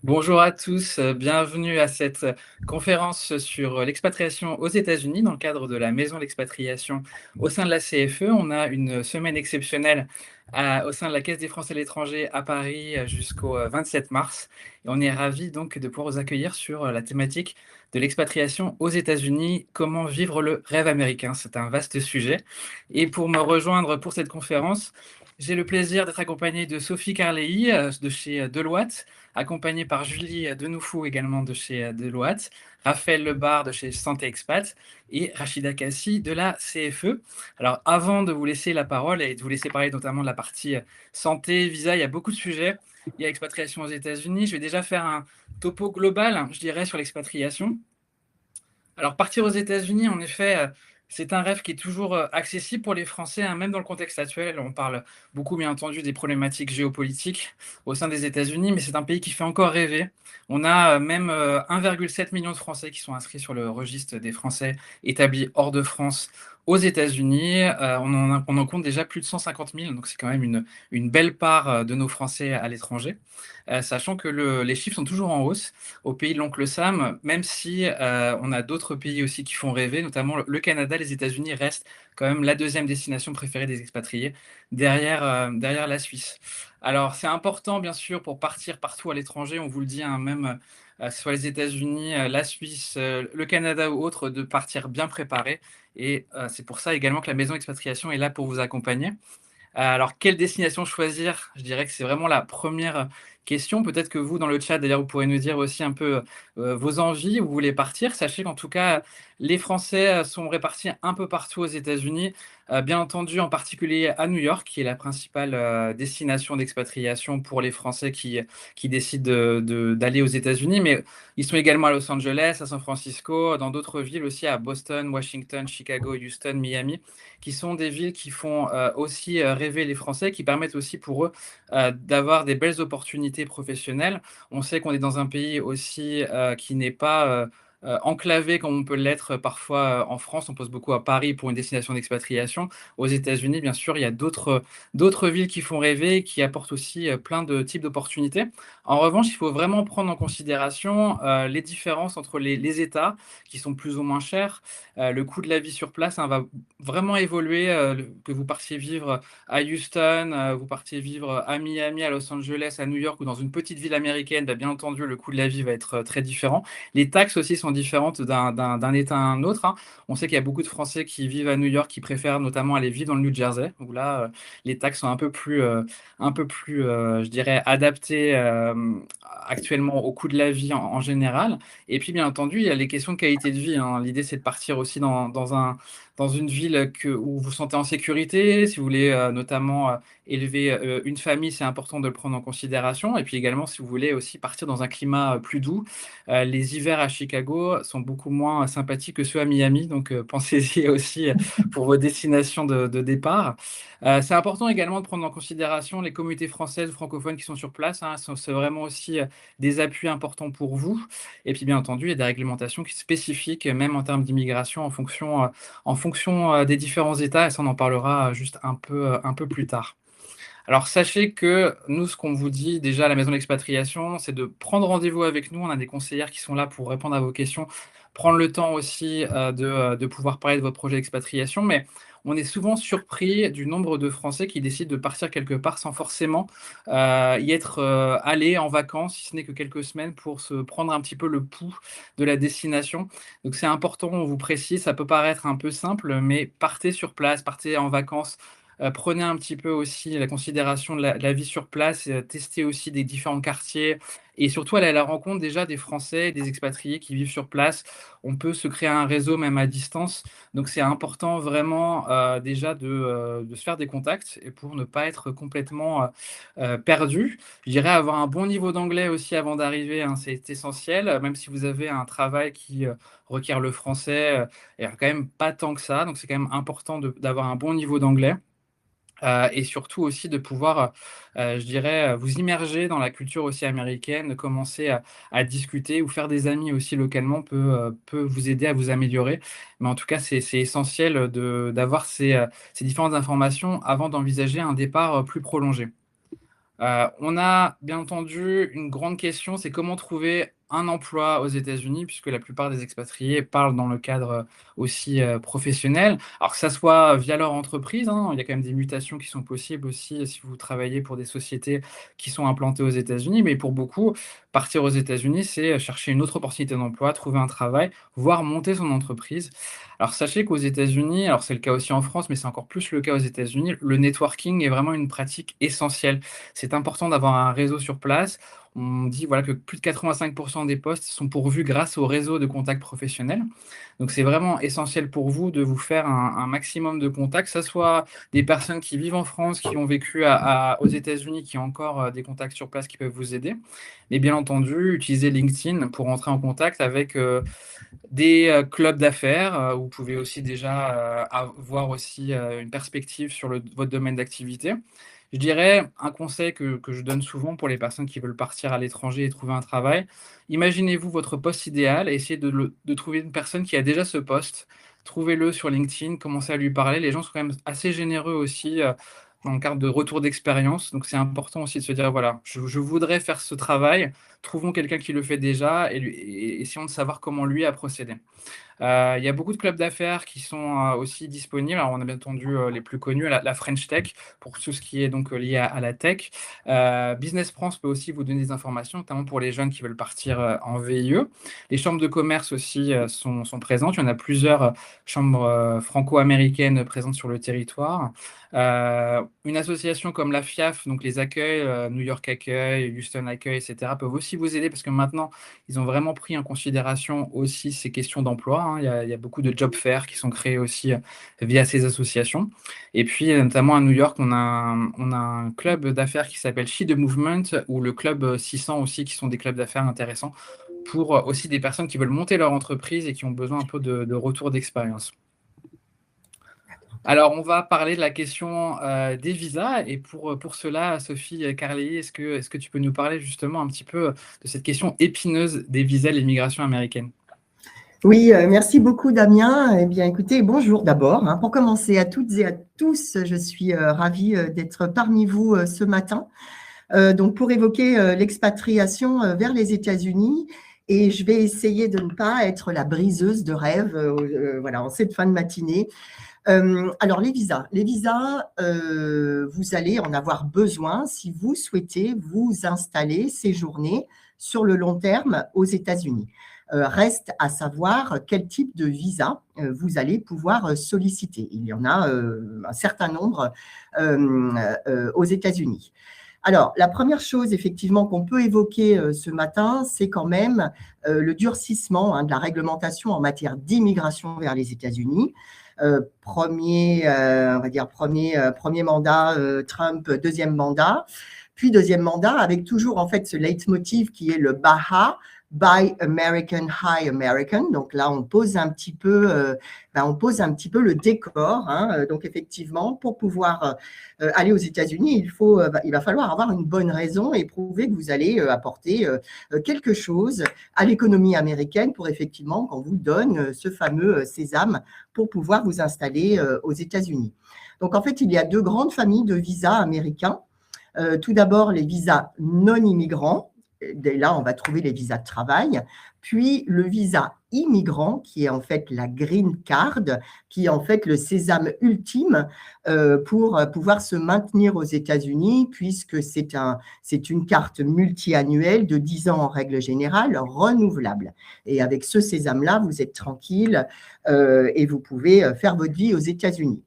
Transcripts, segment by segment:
Bonjour à tous, bienvenue à cette conférence sur l'expatriation aux États-Unis dans le cadre de la Maison d'expatriation au sein de la CFE. On a une semaine exceptionnelle au sein de la Caisse des Français à l'étranger à Paris jusqu'au 27 mars. Et on est ravis donc de pouvoir vous accueillir sur la thématique de l'expatriation aux États-Unis, comment vivre le rêve américain. C'est un vaste sujet. Et pour me rejoindre pour cette conférence, j'ai le plaisir d'être accompagné de Sophie Carlei de chez Deloitte, accompagné par Julie Denoufou également de chez Deloitte, Raphaël Lebar de chez Santé Expat et Rachida Kassi de la CFE. Alors avant de vous laisser la parole et de vous laisser parler notamment de la partie santé, visa, il y a beaucoup de sujets. Il y a l'expatriation aux États-Unis. Je vais déjà faire un topo global, je dirais, sur l'expatriation. Alors partir aux États-Unis, en effet, c'est un rêve qui est toujours, accessible pour les Français, hein, même dans le contexte actuel. On parle beaucoup, bien entendu, des problématiques géopolitiques au sein des États-Unis, mais c'est un pays qui fait encore rêver. On a, même, 1,7 million de Français qui sont inscrits sur le registre des Français établis hors de France aux États-Unis. On en compte déjà plus de 150 000, donc c'est quand même une belle part, de nos Français à l'étranger. Sachant que les chiffres sont toujours en hausse au pays de l'oncle Sam, même si on a d'autres pays aussi qui font rêver, notamment le Canada, les États-Unis restent quand même la deuxième destination préférée des expatriés, derrière la Suisse. Alors c'est important bien sûr pour partir partout à l'étranger, on vous le dit, hein, même que ce soit les États-Unis, la Suisse, le Canada ou autre, de partir bien préparé. Et c'est pour ça également que la maison expatriation est là pour vous accompagner. Alors, quelle destination choisir? Je dirais que c'est vraiment la première question. Peut-être que vous, dans le chat, d'ailleurs, vous pourrez nous dire aussi un peu, vos envies, où vous voulez partir. Sachez qu'en tout cas, les Français, sont répartis un peu partout aux États-Unis, bien entendu, en particulier à New York, qui est la principale, destination d'expatriation pour les Français qui décident d'aller aux États-Unis. Mais ils sont également à Los Angeles, à San Francisco, dans d'autres villes aussi, à Boston, Washington, Chicago, Houston, Miami, qui sont des villes qui font aussi rêver les Français, qui permettent aussi pour eux d'avoir des belles opportunités professionnelles. On sait qu'on est dans un pays aussi qui n'est pas enclavé comme on peut l'être parfois en France. On pose beaucoup à Paris pour une destination d'expatriation. Aux États-Unis, bien sûr, il y a d'autres villes qui font rêver, qui apportent aussi plein de types d'opportunités. En revanche, il faut vraiment prendre en considération les différences entre les États qui sont plus ou moins chers. Le coût de la vie sur place, hein, va vraiment évoluer, que vous partiez vivre à Houston, vous partiez vivre à Miami, à Los Angeles, à New York ou dans une petite ville américaine, bah, bien entendu, le coût de la vie va être très différent. Les taxes aussi sont différentes d'un État à un autre, hein. On sait qu'il y a beaucoup de Français qui vivent à New York, qui préfèrent notamment aller vivre dans le New Jersey, où là, les taxes sont un peu plus, je dirais, adaptées actuellement au coût de la vie en général. Et puis, bien entendu, il y a les questions de qualité de vie, hein. L'idée, c'est de partir aussi dans une ville où vous vous sentez en sécurité. Si vous voulez notamment élever une famille, c'est important de le prendre en considération. Et puis également, si vous voulez aussi partir dans un climat plus doux, les hivers à Chicago sont beaucoup moins sympathiques que ceux à Miami. Donc pensez-y aussi pour vos destinations de départ. C'est important également de prendre en considération les communautés françaises ou francophones qui sont sur place, hein. C'est vraiment aussi des appuis importants pour vous. Et puis bien entendu, il y a des réglementations qui spécifiques, même en termes d'immigration, en fonction des différents États, et ça on en parlera juste un peu plus tard. Alors sachez que nous, ce qu'on vous dit déjà à la maison d'expatriation, c'est de prendre rendez-vous avec nous. On a des conseillères qui sont là pour répondre à vos questions, prendre le temps aussi de pouvoir parler de votre projet d'expatriation. Mais on est souvent surpris du nombre de Français qui décident de partir quelque part sans forcément y être allés en vacances, si ce n'est que quelques semaines, pour se prendre un petit peu le pouls de la destination. Donc c'est important, on vous précise, ça peut paraître un peu simple, mais partez sur place, partez en vacances. Prenez un petit peu aussi la considération de la vie sur place, testez aussi des différents quartiers et surtout aller à la rencontre déjà des Français, des expatriés qui vivent sur place. On peut se créer un réseau même à distance, donc c'est important vraiment, déjà de se faire des contacts et pour ne pas être complètement, perdu. Je dirais avoir un bon niveau d'anglais aussi avant d'arriver, hein, c'est essentiel, même si vous avez un travail qui, requiert le français, il y a quand même pas tant que ça, donc c'est quand même important d'avoir un bon niveau d'anglais. Et surtout aussi de pouvoir, je dirais, vous immerger dans la culture aussi américaine, commencer à discuter ou faire des amis aussi localement peut vous aider à vous améliorer. Mais en tout cas, c'est essentiel, d'avoir ces différentes informations avant d'envisager un départ, plus prolongé. On a bien entendu une grande question, c'est comment trouver un emploi aux États-Unis, puisque la plupart des expatriés parlent dans le cadre, aussi, professionnel. Alors que ça soit via leur entreprise, hein, il y a quand même des mutations qui sont possibles aussi, si vous travaillez pour des sociétés qui sont implantées aux États-Unis. Mais pour beaucoup, partir aux États-Unis, c'est, chercher une autre opportunité d'emploi, trouver un travail, voire monter son entreprise. Alors sachez qu'aux États-Unis, alors c'est le cas aussi en France, mais c'est encore plus le cas aux États-Unis, le networking est vraiment une pratique essentielle. C'est important d'avoir un réseau sur place. On dit voilà, que plus de 85 des postes sont pourvus grâce au réseau de contacts professionnels. Donc c'est vraiment essentiel pour vous de vous faire un maximum de contacts, que ce soit des personnes qui vivent en France, qui ont vécu aux États-Unis, qui ont encore des contacts sur place qui peuvent vous aider. Mais bien entendu, utilisez LinkedIn pour entrer en contact avec des clubs d'affaires. Vous pouvez aussi déjà avoir aussi une perspective sur votre domaine d'activité. Je dirais un conseil que je donne souvent pour les personnes qui veulent partir à l'étranger et trouver un travail. Imaginez-vous votre poste idéal et essayez de trouver une personne qui a déjà ce poste. Trouvez-le sur LinkedIn, commencez à lui parler. Les gens sont quand même assez généreux aussi dans le cadre de retour d'expérience. Donc c'est important aussi de se dire, voilà, je voudrais faire ce travail. Trouvons quelqu'un qui le fait déjà et essayons de savoir comment lui a procédé. Il y a beaucoup de clubs d'affaires qui sont, aussi disponibles. Alors, on a bien entendu, les plus connus, la French Tech, pour tout ce qui est donc, lié à la tech. Business France peut aussi vous donner des informations, notamment pour les jeunes qui veulent partir, en VIE. Les chambres de commerce aussi, sont présentes. Il y en a plusieurs, chambres, franco-américaines présentes sur le territoire. Une association comme la FIAF, donc les accueils, New York Accueil, Houston Accueil et cetera, peuvent aussi vous aider parce que maintenant, ils ont vraiment pris en considération aussi ces questions d'emploi, hein. Il y a beaucoup de job fairs qui sont créés aussi via ces associations. Et puis, notamment à New York, on a un club d'affaires qui s'appelle She the Movement ou le club 600 aussi, qui sont des clubs d'affaires intéressants pour aussi des personnes qui veulent monter leur entreprise et qui ont besoin un peu de retour d'expérience. Alors, on va parler de la question des visas. Et pour cela, Sophie Carley, est-ce que tu peux nous parler justement un petit peu de cette question épineuse des visas et l'immigration américaine? Oui, merci beaucoup Damien. Eh bien, écoutez, bonjour d'abord. Pour commencer, à toutes et à tous, je suis ravie d'être parmi vous ce matin. Donc, pour évoquer l'expatriation vers les États-Unis, et je vais essayer de ne pas être la briseuse de rêve, voilà, en cette fin de matinée. Alors, les visas. Les visas, vous allez en avoir besoin si vous souhaitez vous installer, séjourner sur le long terme aux États-Unis. Reste à savoir quel type de visa vous allez pouvoir solliciter. Il y en a un certain nombre aux États-Unis. Alors, la première chose, effectivement, qu'on peut évoquer ce matin, c'est quand même le durcissement de la réglementation en matière d'immigration vers les États-Unis. Premier mandat Trump, deuxième mandat, puis deuxième mandat avec toujours en fait ce leitmotiv qui est le BAHA, Buy American, High American. Donc là, on pose un petit peu le décor. Donc effectivement, pour pouvoir aller aux États-Unis, il va falloir avoir une bonne raison et prouver que vous allez apporter quelque chose à l'économie américaine pour effectivement qu'on vous donne ce fameux sésame pour pouvoir vous installer aux États-Unis. Donc en fait, il y a deux grandes familles de visas américains. Tout d'abord, les visas non immigrants. Dès là, on va trouver les visas de travail, puis le visa immigrant, qui est en fait la green card, qui est en fait le sésame ultime pour pouvoir se maintenir aux États-Unis, puisque c'est une carte multi-annuelle de 10 ans en règle générale, renouvelable. Et avec ce sésame-là, vous êtes tranquille et vous pouvez faire votre vie aux États-Unis.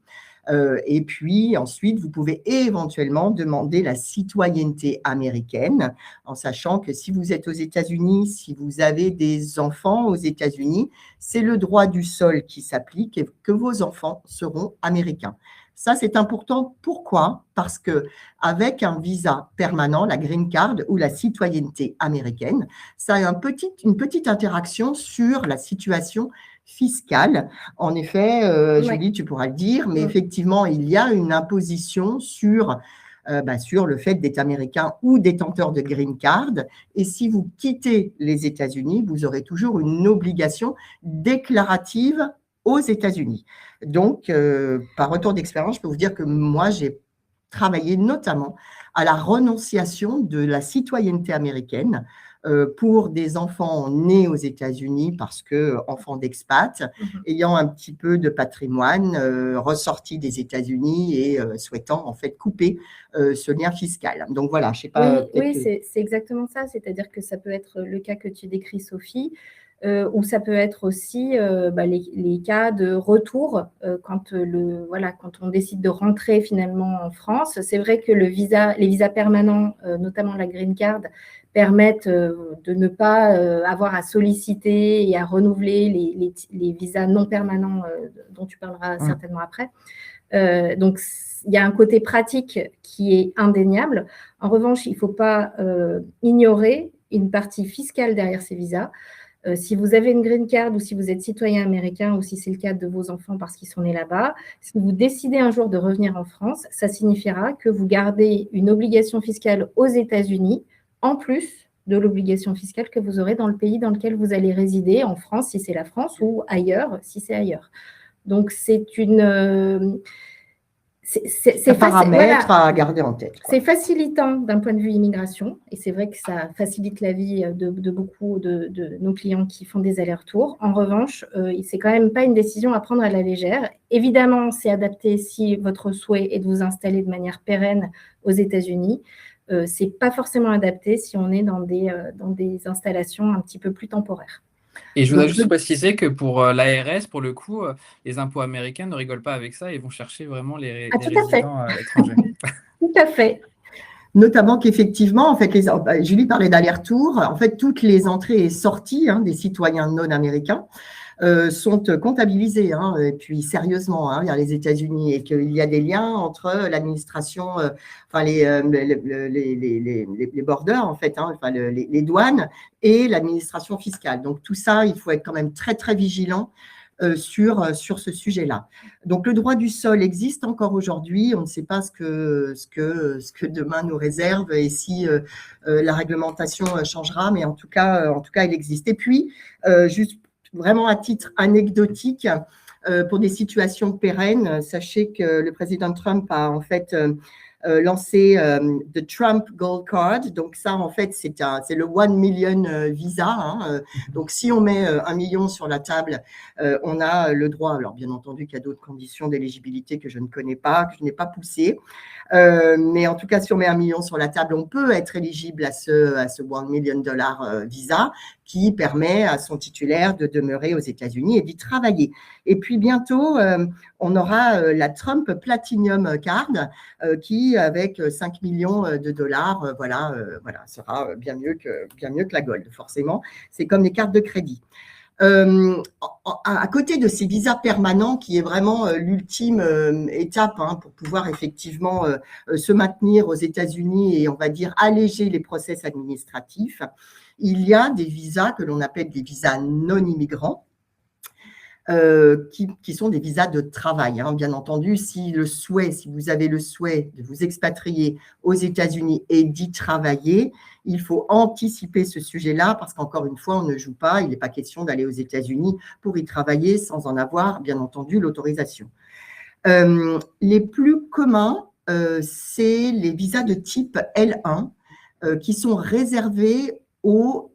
Et puis ensuite, vous pouvez éventuellement demander la citoyenneté américaine, en sachant que si vous êtes aux États-Unis, si vous avez des enfants aux États-Unis, c'est le droit du sol qui s'applique et que vos enfants seront américains. Ça, c'est important. Pourquoi? Parce qu'avec un visa permanent, la green card ou la citoyenneté américaine, ça a une petite interaction sur la situation fiscale. En effet, Julie, tu pourras le dire, mais effectivement, il y a une imposition sur le fait d'être américain ou détenteur de green card. Et si vous quittez les États-Unis, vous aurez toujours une obligation déclarative aux États-Unis. Donc, par retour d'expérience, je peux vous dire que moi, j'ai travaillé notamment à la renonciation de la citoyenneté américaine pour des enfants nés aux États-Unis parce que enfants d'expat, ayant un petit peu de patrimoine ressorti des États-Unis et souhaitant en fait couper ce lien fiscal. Donc voilà, je sais pas. Oui, c'est exactement ça. C'est-à-dire que ça peut être le cas que tu décris, Sophie, ou ça peut être aussi les cas de retour quand on décide de rentrer finalement en France. C'est vrai que les visas permanents, notamment la green card, permettent de ne pas avoir à solliciter et à renouveler les visas non permanents dont tu parleras certainement après. Donc, il y a un côté pratique qui est indéniable. En revanche, il ne faut pas ignorer une partie fiscale derrière ces visas. Si vous avez une green card ou si vous êtes citoyen américain ou si c'est le cas de vos enfants parce qu'ils sont nés là-bas, si vous décidez un jour de revenir en France, ça signifiera que vous gardez une obligation fiscale aux États-Unis en plus de l'obligation fiscale que vous aurez dans le pays dans lequel vous allez résider, en France si c'est la France ou ailleurs si c'est ailleurs. Donc, c'est paramètre à garder en tête. C'est facilitant d'un point de vue immigration, et c'est vrai que ça facilite la vie de beaucoup de nos clients qui font des allers-retours. En revanche, c'est quand même pas une décision à prendre à la légère. Évidemment, c'est adapté si votre souhait est de vous installer de manière pérenne aux États-Unis. C'est pas forcément adapté si on est dans des installations un petit peu plus temporaires. Et je voudrais juste préciser que pour l'ARS, pour le coup, les impôts américains ne rigolent pas avec ça et vont chercher vraiment les résidents étrangers. Tout à fait. Notamment qu'effectivement, en fait, Julie parlait d'aller-retour, en fait, toutes les entrées et sorties des citoyens non américains sont comptabilisées, et puis sérieusement, vers les États-Unis, et qu'il y a des liens entre l'administration, les borders, en fait, les douanes et l'administration fiscale. Donc tout ça, il faut être quand même très, très vigilant sur ce sujet-là. Donc, le droit du sol existe encore aujourd'hui. On ne sait pas ce que demain nous réserve et si la réglementation changera, mais en tout cas, il existe. Et puis, juste vraiment à titre anecdotique, pour des situations pérennes, sachez que le président Trump a en fait lancé the Trump Gold Card. Donc ça, en fait, c'est le 1 million visa. Donc si on met 1 million sur la table, on a le droit. Alors bien entendu qu'il y a d'autres conditions d'éligibilité que je ne connais pas, que je n'ai pas poussées. Mais en tout cas, si on met 1 million sur la table, on peut être éligible à ce 1 million dollar visa qui permet à son titulaire de demeurer aux États-Unis et d'y travailler. Et puis bientôt, on aura la Trump Platinum Card qui, avec 5 millions de dollars, sera bien mieux que la Gold, forcément. C'est comme les cartes de crédit. À côté de ces visas permanents, qui est vraiment l'ultime étape pour pouvoir effectivement se maintenir aux États-Unis et on va dire alléger les process administratifs, il y a des visas que l'on appelle des visas non immigrants, qui sont des visas de travail. Bien entendu, si vous avez le souhait de vous expatrier aux États-Unis et d'y travailler, il faut anticiper ce sujet-là parce qu'encore une fois, on ne joue pas. Il n'est pas question d'aller aux États-Unis pour y travailler sans en avoir, bien entendu, l'autorisation. Les plus communs, c'est les visas de type L1 qui sont réservés aux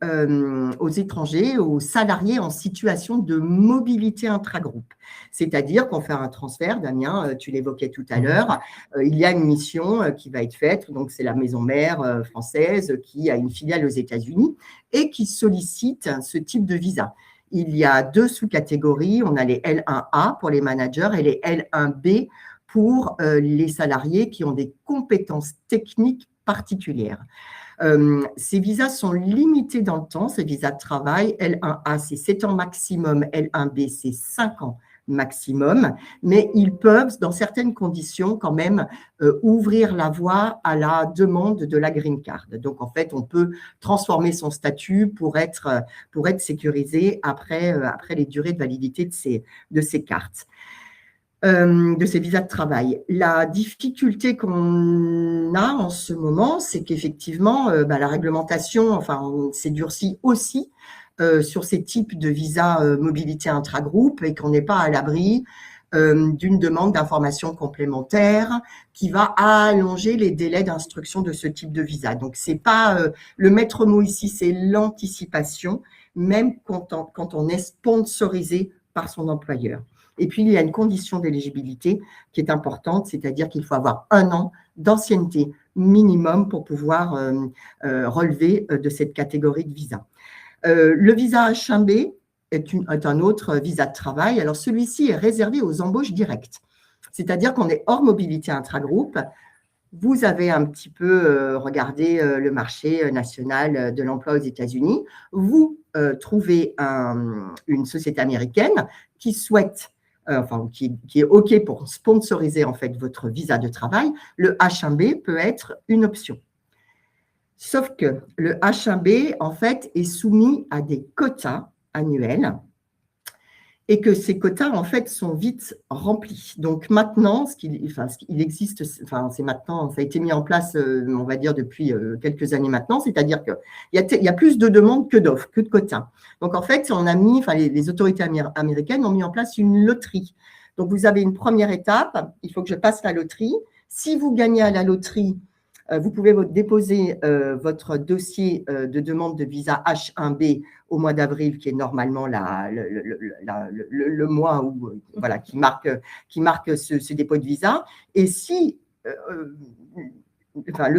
étrangers, aux salariés en situation de mobilité intragroupe. C'est-à-dire qu'on fait un transfert, Damien, tu l'évoquais tout à l'heure, il y a une mission qui va être faite, donc c'est la maison mère française qui a une filiale aux États-Unis et qui sollicite ce type de visa. Il y a 2 sous-catégories, on a les L1A pour les managers et les L1B pour les salariés qui ont des compétences techniques particulières. Ces visas sont limités dans le temps, ces visas de travail. L1A, c'est 7 ans maximum, L1B, c'est 5 ans maximum, mais ils peuvent, dans certaines conditions, quand même ouvrir la voie à la demande de la green card. Donc, en fait, on peut transformer son statut pour être sécurisé après les durées de validité de ces cartes. De ces visas de travail. La difficulté qu'on a en ce moment, c'est qu'effectivement, la réglementation, s'est durcie aussi sur ces types de visas mobilité intragroupe et qu'on n'est pas à l'abri d'une demande d'information complémentaire qui va allonger les délais d'instruction de ce type de visa. Donc, c'est pas le maître mot ici, c'est l'anticipation, même quand on est sponsorisé par son employeur. Et puis, il y a une condition d'éligibilité qui est importante, c'est-à-dire qu'il faut avoir 1 an d'ancienneté minimum pour pouvoir relever de cette catégorie de visa. Le visa H1B est un autre visa de travail. Alors, celui-ci est réservé aux embauches directes, c'est-à-dire qu'on est hors mobilité intragroupe. Vous avez un petit peu regardé le marché national de l'emploi aux États-Unis. Vous trouvez une société américaine qui souhaite, qui est OK pour sponsoriser en fait votre visa de travail. Le H1B peut être une option. Sauf que le H1B, en fait, est soumis à des quotas annuels et que ces quotas, en fait, sont vite remplis. Donc maintenant, il existe, c'est maintenant, ça a été mis en place, on va dire, depuis quelques années maintenant, c'est-à-dire qu'il y a plus de demandes que d'offres, que de quotas. Donc en fait, on a mis, les autorités américaines ont mis en place une loterie. Donc vous avez une première étape, il faut que je passe la loterie. Si vous gagnez à la loterie, vous pouvez déposer votre dossier de demande de visa H1B au mois d'avril, qui est normalement le mois où, voilà, qui marque ce dépôt de visa. Et si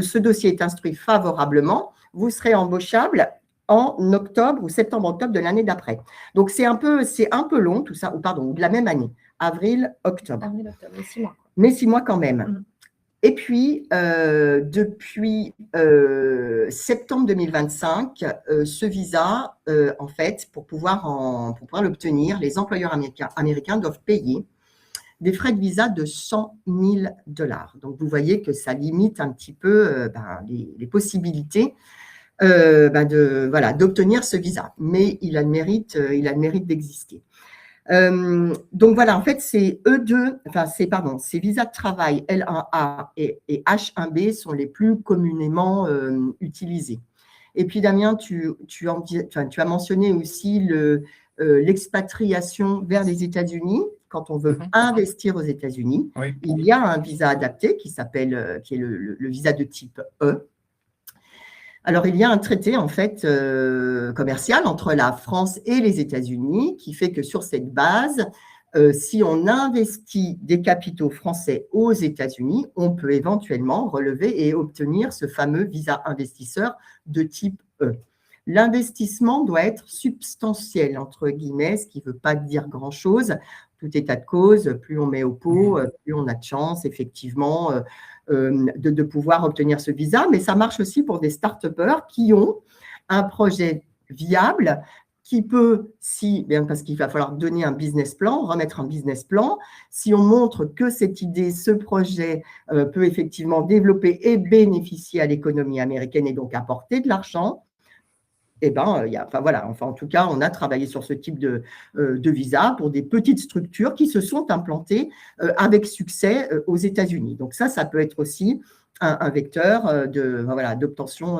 ce dossier est instruit favorablement, vous serez embauchable en octobre ou septembre-octobre de l'année d'après. Donc, c'est un peu long, tout ça, ou pardon, de la même année, avril-octobre. Avril-octobre, mais 6 mois. Mais 6 mois quand même. Et puis, depuis septembre 2025, ce visa, en fait, pour pouvoir l'obtenir, les employeurs américains doivent payer des frais de visa de $100 000. Donc, vous voyez que ça limite un petit peu les possibilités d'obtenir ce visa. Mais il a le mérite d'exister. Donc voilà, en fait, ces visas de travail L1A et H1B sont les plus communément utilisés. Et puis Damien, tu as mentionné aussi l'expatriation vers les États-Unis. Quand on veut investir aux États-Unis, oui. Il y a un visa adapté qui est le visa de type E. Alors, il y a un traité, en fait, commercial entre la France et les États-Unis qui fait que sur cette base, si on investit des capitaux français aux États-Unis, on peut éventuellement relever et obtenir ce fameux visa investisseur de type E. L'investissement doit être substantiel, entre guillemets, ce qui ne veut pas dire grand-chose. Tout état de cause, plus on met au pot, plus on a de chance, effectivement, de pouvoir obtenir ce visa. Mais ça marche aussi pour des start-upers qui ont un projet viable qui peut, parce qu'il va falloir donner un business plan, remettre un business plan, si on montre que cette idée, ce projet peut effectivement développer et bénéficier à l'économie américaine et donc apporter de l'argent, en tout cas, on a travaillé sur ce type de visa pour des petites structures qui se sont implantées avec succès aux États-Unis. Donc ça peut être aussi un vecteur d'obtention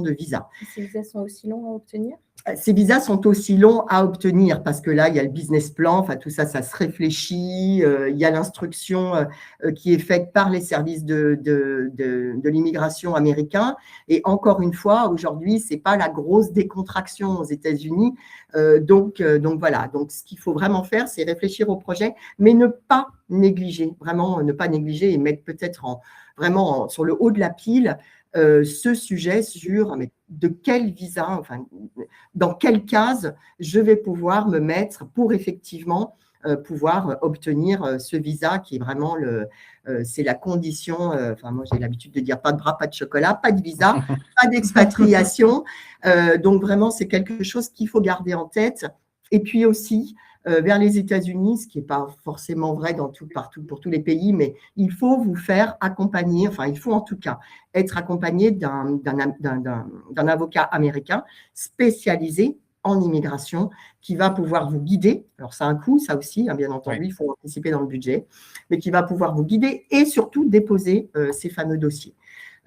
de visa. Ces visas sont aussi longs à obtenir ? Ces visas sont aussi longs à obtenir parce que là, il y a le business plan, tout ça, ça se réfléchit. Il y a l'instruction qui est faite par les services de l'immigration américain. Et encore une fois, aujourd'hui, ce n'est pas la grosse décontraction aux États-Unis. Donc voilà. Donc, ce qu'il faut vraiment faire, c'est réfléchir au projet, mais ne pas négliger, vraiment ne pas négliger et mettre peut-être vraiment sur le haut de la pile ce sujet sur de quel visa, dans quelle case je vais pouvoir me mettre pour effectivement pouvoir obtenir ce visa qui est vraiment c'est la condition, moi j'ai l'habitude de dire pas de bras, pas de chocolat, pas de visa, pas d'expatriation. Donc vraiment, c'est quelque chose qu'il faut garder en tête. Et puis aussi, vers les États-Unis, ce qui n'est pas forcément vrai partout pour tous les pays, mais il faut vous faire accompagner, il faut en tout cas être accompagné d'un avocat américain spécialisé en immigration qui va pouvoir vous guider. Alors, ça a un coût, ça aussi, bien entendu, il faut anticiper dans le budget, mais qui va pouvoir vous guider et surtout déposer ces fameux dossiers.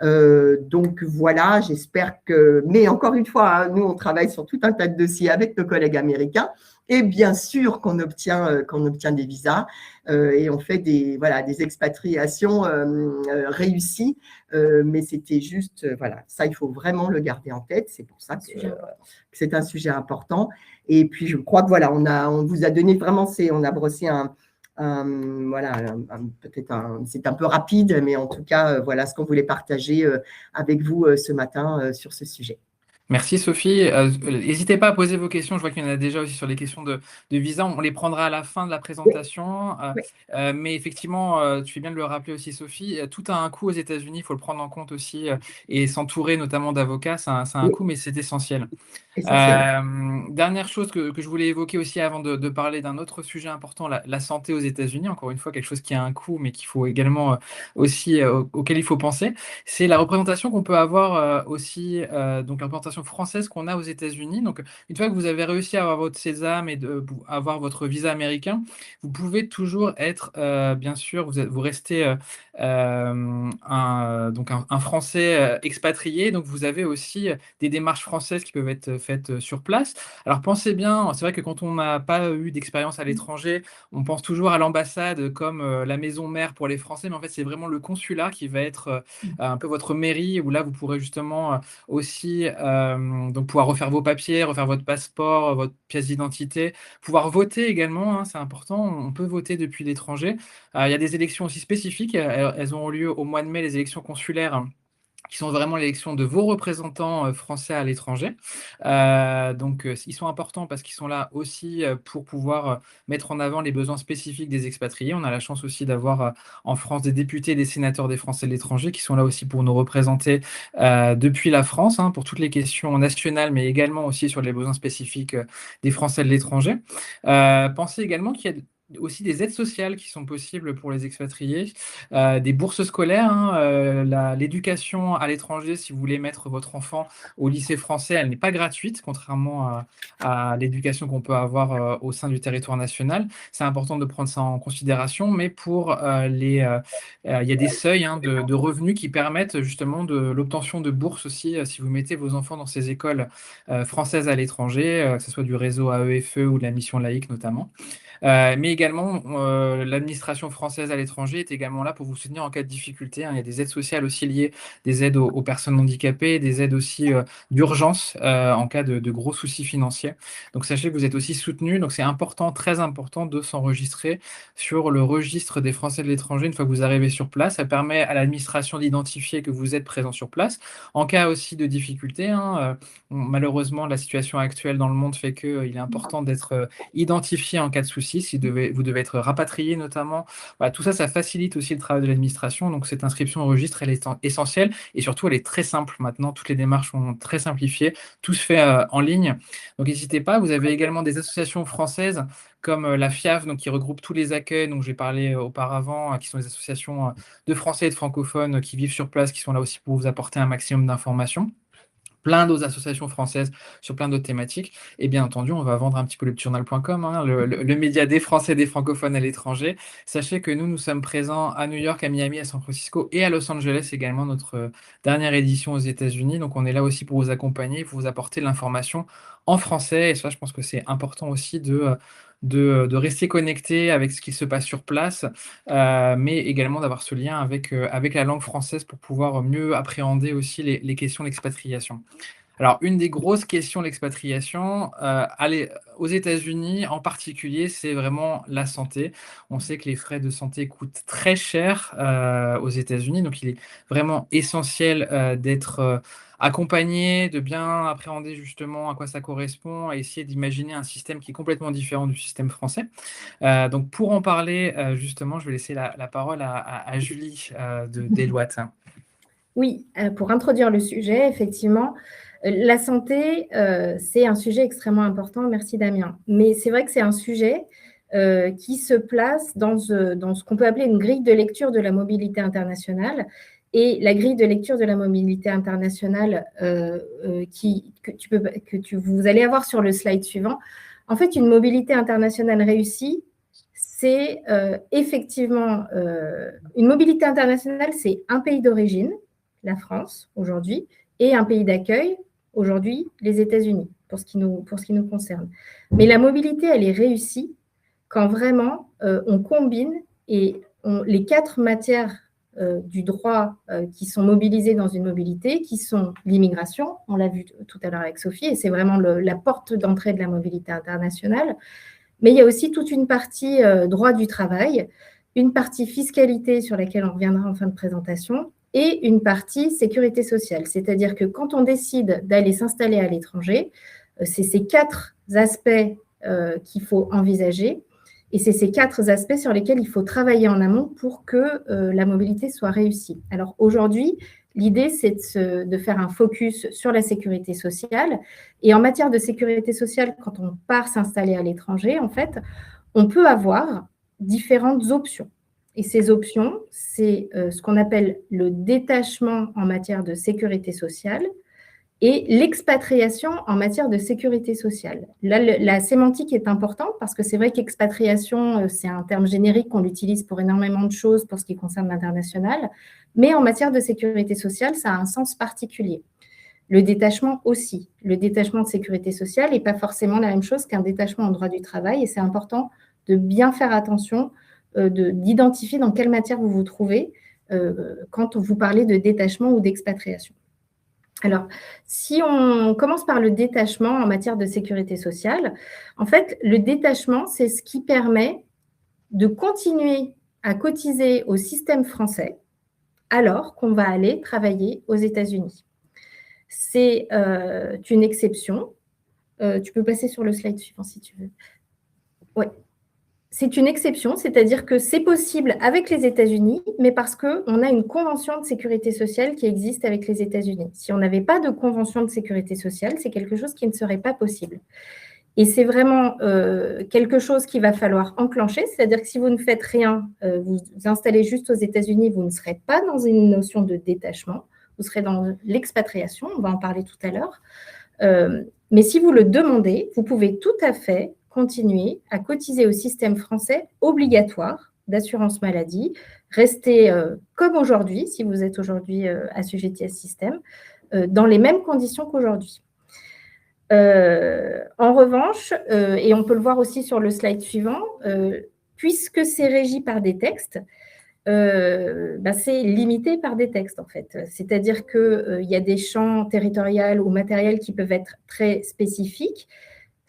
Donc voilà, j'espère que… Mais encore une fois, hein, nous, on travaille sur tout un tas de dossiers avec nos collègues américains et bien sûr qu'on obtient des visas et on fait des expatriations réussies. Mais c'était juste, voilà, ça, il faut vraiment le garder en tête. C'est pour ça que c'est un sujet important. Et puis, je crois que voilà, on vous a donné vraiment, on a brossé c'est un peu rapide, mais en tout cas, voilà ce qu'on voulait partager avec vous ce matin sur ce sujet. Merci Sophie. N'hésitez pas à poser vos questions. Je vois qu'il y en a déjà aussi sur les questions de visa. On les prendra à la fin de la présentation. Oui. Mais effectivement, tu fais bien de le rappeler aussi, Sophie. Tout a un coût aux États-Unis. Il faut le prendre en compte aussi. Et s'entourer notamment d'avocats, ça a un coût, mais c'est essentiel. Dernière chose que je voulais évoquer aussi avant de parler d'un autre sujet important, la santé aux États-Unis. Encore une fois, quelque chose qui a un coût, mais qu'il faut également aussi auquel il faut penser. C'est la représentation qu'on peut avoir aussi, donc la représentation française qu'on a aux États-Unis. Donc, une fois que vous avez réussi à avoir votre sésame et avoir votre visa américain, vous pouvez toujours être, bien sûr, vous restez un Français expatrié. Donc, vous avez aussi des démarches françaises qui peuvent être faites sur place. Alors, pensez bien, c'est vrai que quand on n'a pas eu d'expérience à l'étranger, on pense toujours à l'ambassade comme la maison mère pour les Français, mais en fait, c'est vraiment le consulat qui va être un peu votre mairie, où là, vous pourrez justement aussi donc pouvoir refaire vos papiers, refaire votre passeport, votre pièce d'identité, pouvoir voter également, hein, c'est important, on peut voter depuis l'étranger. Il y a des élections aussi spécifiques, elles ont lieu au mois de mai, les élections consulaires, qui sont vraiment l'élection de vos représentants français à l'étranger. Donc, ils sont importants parce qu'ils sont là aussi pour pouvoir mettre en avant les besoins spécifiques des expatriés. On a la chance aussi d'avoir en France des députés et des sénateurs des Français de l'étranger qui sont là aussi pour nous représenter depuis la France, hein, pour toutes les questions nationales, mais également aussi sur les besoins spécifiques des Français de l'étranger. Pensez également qu'il y a aussi des aides sociales qui sont possibles pour les expatriés, des bourses scolaires, hein, l'éducation à l'étranger, si vous voulez mettre votre enfant au lycée français, elle n'est pas gratuite, contrairement à l'éducation qu'on peut avoir au sein du territoire national. C'est important de prendre ça en considération, mais pour il y a des seuils hein, de revenus qui permettent justement de l'obtention de bourses aussi, si vous mettez vos enfants dans ces écoles françaises à l'étranger, que ce soit du réseau AEFE ou de la mission laïque notamment. Mais également, l'administration française à l'étranger est également là pour vous soutenir en cas de difficulté, hein. Il y a des aides sociales aussi liées, des aides aux personnes handicapées, des aides aussi d'urgence en cas de gros soucis financiers. Donc sachez que vous êtes aussi soutenu. Donc c'est important, très important de s'enregistrer sur le registre des Français de l'étranger une fois que vous arrivez sur place. Ça permet à l'administration d'identifier que vous êtes présent sur place. En cas aussi de difficulté, hein, malheureusement, la situation actuelle dans le monde fait qu'il est important d'être identifié en cas de souci. Si vous devez être rapatrié notamment. Voilà, tout ça, ça facilite aussi le travail de l'administration. Donc cette inscription au registre, elle est essentielle et surtout, elle est très simple maintenant. Toutes les démarches sont très simplifiées. Tout se fait en ligne. Donc n'hésitez pas. Vous avez également des associations françaises comme la FIAF, donc, qui regroupe tous les accueils dont j'ai parlé auparavant, qui sont des associations de Français et de francophones qui vivent sur place, qui sont là aussi pour vous apporter un maximum d'informations. Plein d'autres associations françaises sur plein d'autres thématiques. Et bien entendu, on va vendre un petit peu leptjournal.com, hein, le média des Français et des francophones à l'étranger. Sachez que nous sommes présents à New York, à Miami, à San Francisco et à Los Angeles également, notre dernière édition aux États-Unis. Donc, on est là aussi pour vous accompagner, pour vous apporter de l'information en français. Et ça, je pense que c'est important aussi de rester connecté avec ce qui se passe sur place, mais également d'avoir ce lien avec la langue française pour pouvoir mieux appréhender aussi les questions d'expatriation. Alors, une des grosses questions de l'expatriation, aux États-Unis en particulier, c'est vraiment la santé. On sait que les frais de santé coûtent très cher aux États-Unis, donc il est vraiment essentiel d'être accompagné, de bien appréhender justement à quoi ça correspond et essayer d'imaginer un système qui est complètement différent du système français. Donc, pour en parler, justement, je vais laisser la parole à Julie de Deloitte. Oui, pour introduire le sujet, effectivement, la santé, c'est un sujet extrêmement important. Merci Damien. Mais c'est vrai que c'est un sujet qui se place dans ce qu'on peut appeler une grille de lecture de la mobilité internationale. Et la grille de lecture de la mobilité internationale que vous allez avoir sur le slide suivant, en fait, une mobilité internationale réussie, c'est effectivement une mobilité internationale, c'est un pays d'origine, la France aujourd'hui, et un pays d'accueil, aujourd'hui, les États-Unis, pour ce qui nous concerne. Mais la mobilité, elle est réussie quand vraiment on combine les 4 matières du droit qui sont mobilisées dans une mobilité, qui sont l'immigration, on l'a vu tout à l'heure avec Sophie, et c'est vraiment la porte d'entrée de la mobilité internationale. Mais il y a aussi toute une partie droit du travail, une partie fiscalité sur laquelle on reviendra en fin de présentation, et une partie sécurité sociale. C'est-à-dire que quand on décide d'aller s'installer à l'étranger, c'est ces 4 aspects qu'il faut envisager, et c'est ces 4 aspects sur lesquels il faut travailler en amont pour que la mobilité soit réussie. Alors aujourd'hui, l'idée, c'est de faire un focus sur la sécurité sociale. Et en matière de sécurité sociale, quand on part s'installer à l'étranger, en fait, on peut avoir différentes options. Et ces options, c'est ce qu'on appelle le détachement en matière de sécurité sociale et l'expatriation en matière de sécurité sociale. Là, la sémantique est importante parce que c'est vrai qu'expatriation, c'est un terme générique qu'on utilise pour énormément de choses pour ce qui concerne l'international, mais en matière de sécurité sociale, ça a un sens particulier. Le détachement aussi. Le détachement de sécurité sociale n'est pas forcément la même chose qu'un détachement en droit du travail, et c'est important de bien faire attention, d'identifier dans quelle matière vous vous trouvez quand vous parlez de détachement ou d'expatriation. Alors, si on commence par le détachement en matière de sécurité sociale, en fait, le détachement, c'est ce qui permet de continuer à cotiser au système français alors qu'on va aller travailler aux États-Unis. C'est une exception. Tu peux passer sur le slide suivant si tu veux. Oui. C'est une exception, c'est-à-dire que c'est possible avec les États-Unis, mais parce qu'on a une convention de sécurité sociale qui existe avec les États-Unis. Si on n'avait pas de convention de sécurité sociale, c'est quelque chose qui ne serait pas possible. Et c'est vraiment quelque chose qu'il va falloir enclencher, c'est-à-dire que si vous ne faites rien, vous vous installez juste aux États-Unis, vous ne serez pas dans une notion de détachement, vous serez dans l'expatriation, on va en parler tout à l'heure. Mais si vous le demandez, vous pouvez tout à fait continuer à cotiser au système français obligatoire d'assurance maladie, rester comme aujourd'hui, si vous êtes aujourd'hui assujetti à ce système, dans les mêmes conditions qu'aujourd'hui. En revanche, et on peut le voir aussi sur le slide suivant, puisque c'est régi par des textes, c'est limité par des textes en fait. C'est-à-dire qu'il y a des champs territoriaux ou matériels qui peuvent être très spécifiques.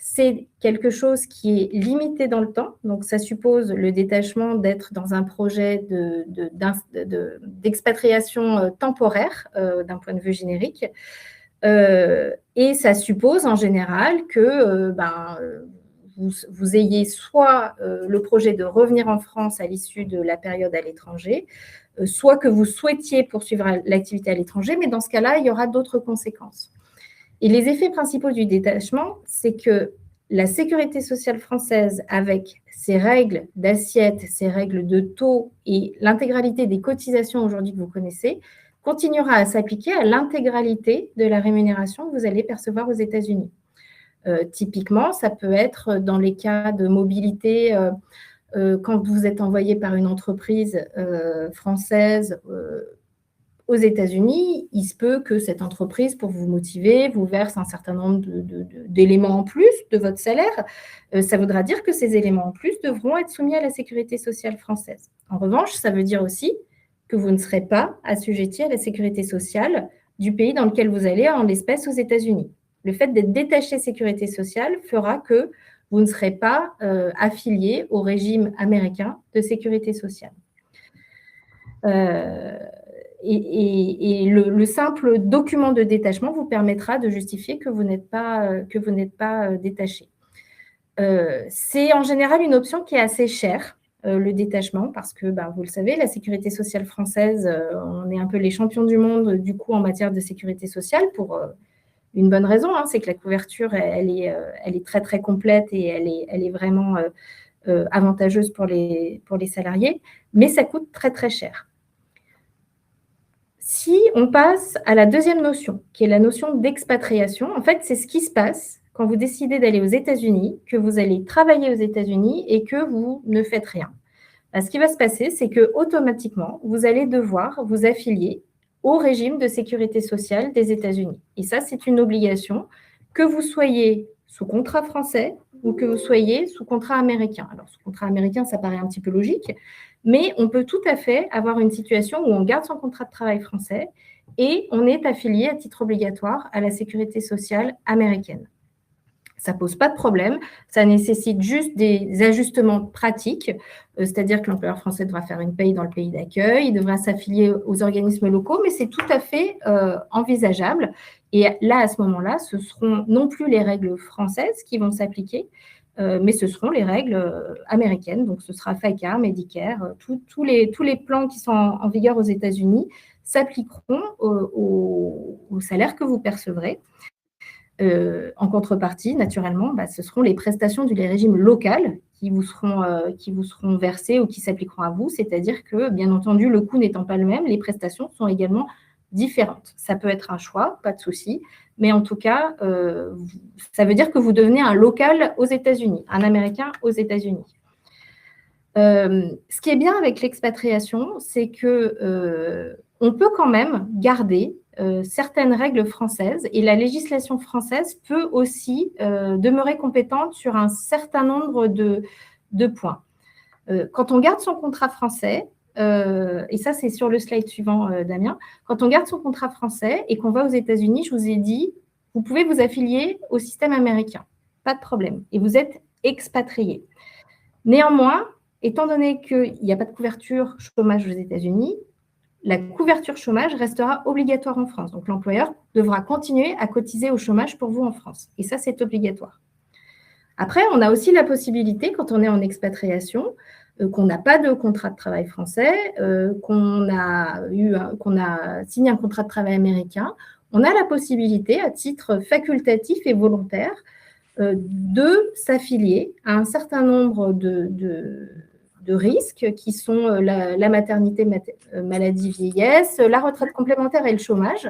C'est quelque chose qui est limité dans le temps, donc ça suppose le détachement d'être dans un projet d'expatriation temporaire d'un point de vue générique. Et ça suppose en général que vous ayez soit le projet de revenir en France à l'issue de la période à l'étranger, soit que vous souhaitiez poursuivre l'activité à l'étranger, mais dans ce cas-là, il y aura d'autres conséquences. Et les effets principaux du détachement, c'est que la sécurité sociale française, avec ses règles d'assiette, ses règles de taux et l'intégralité des cotisations aujourd'hui que vous connaissez, continuera à s'appliquer à l'intégralité de la rémunération que vous allez percevoir aux États-Unis. Typiquement, ça peut être dans les cas de mobilité, quand vous êtes envoyé par une entreprise française aux États-Unis, il se peut que cette entreprise, pour vous motiver, vous verse un certain nombre d'éléments en plus de votre salaire. Ça voudra dire que ces éléments en plus devront être soumis à la sécurité sociale française. En revanche, ça veut dire aussi que vous ne serez pas assujetti à la sécurité sociale du pays dans lequel vous allez, en l'espèce aux États-Unis. Le fait d'être détaché sécurité sociale fera que vous ne serez pas affilié au régime américain de sécurité sociale. Et le simple document de détachement vous permettra de justifier que vous n'êtes pas détaché. C'est en général une option qui est assez chère, le détachement, parce que, vous le savez, la sécurité sociale française, on est un peu les champions du monde, du coup, en matière de sécurité sociale, pour une bonne raison, c'est que la couverture, elle est très, très complète et elle est vraiment avantageuse pour les salariés, mais ça coûte très, très cher. Si on passe à la deuxième notion, qui est la notion d'expatriation, en fait, c'est ce qui se passe quand vous décidez d'aller aux États-Unis, que vous allez travailler aux États-Unis et que vous ne faites rien. Ce qui va se passer, c'est qu'automatiquement, vous allez devoir vous affilier au régime américain de sécurité sociale. au régime de sécurité sociale des États-Unis. Et ça, c'est une obligation, que vous soyez sous contrat français ou que vous soyez sous contrat américain. Alors, sous contrat américain, ça paraît un petit peu logique, mais on peut tout à fait avoir une situation où on garde son contrat de travail français et on est affilié à titre obligatoire à la sécurité sociale américaine. Ça ne pose pas de problème, ça nécessite juste des ajustements pratiques, c'est-à-dire que l'employeur français devra faire une paye dans le pays d'accueil, il devra s'affilier aux organismes locaux, mais c'est tout à fait envisageable. Et là, à ce moment-là, ce seront non plus les règles françaises qui vont s'appliquer, mais ce seront les règles américaines. Donc, ce sera FICA, Medicare, tous les plans qui sont en vigueur aux États-Unis s'appliqueront au salaire que vous percevrez. En contrepartie, naturellement, ce seront les prestations du régime local qui vous seront versées ou qui s'appliqueront à vous, c'est-à-dire que, bien entendu, le coût n'étant pas le même, les prestations sont également différentes. Ça peut être un choix, pas de souci, mais en tout cas, ça veut dire que vous devenez un local aux États-Unis, un Américain aux États-Unis. Ce qui est bien avec l'expatriation, c'est que on peut quand même garder certaines règles françaises et la législation française peut aussi demeurer compétente sur un certain nombre de points. Quand on garde son contrat français, et ça c'est sur le slide suivant, Damien, quand on garde son contrat français et qu'on va aux États-Unis, je vous ai dit, vous pouvez vous affilier au système américain, pas de problème, et vous êtes expatrié. Néanmoins, étant donné qu'il n'y a pas de couverture chômage aux États-Unis, la couverture chômage restera obligatoire en France. Donc, l'employeur devra continuer à cotiser au chômage pour vous en France. Et ça, c'est obligatoire. Après, on a aussi la possibilité, quand on est en expatriation, qu'on n'a pas de contrat de travail français, qu'on a signé un contrat de travail américain, on a la possibilité, à titre facultatif et volontaire, de s'affilier à un certain nombre de risques qui sont la maternité, maladie, vieillesse, la retraite complémentaire et le chômage.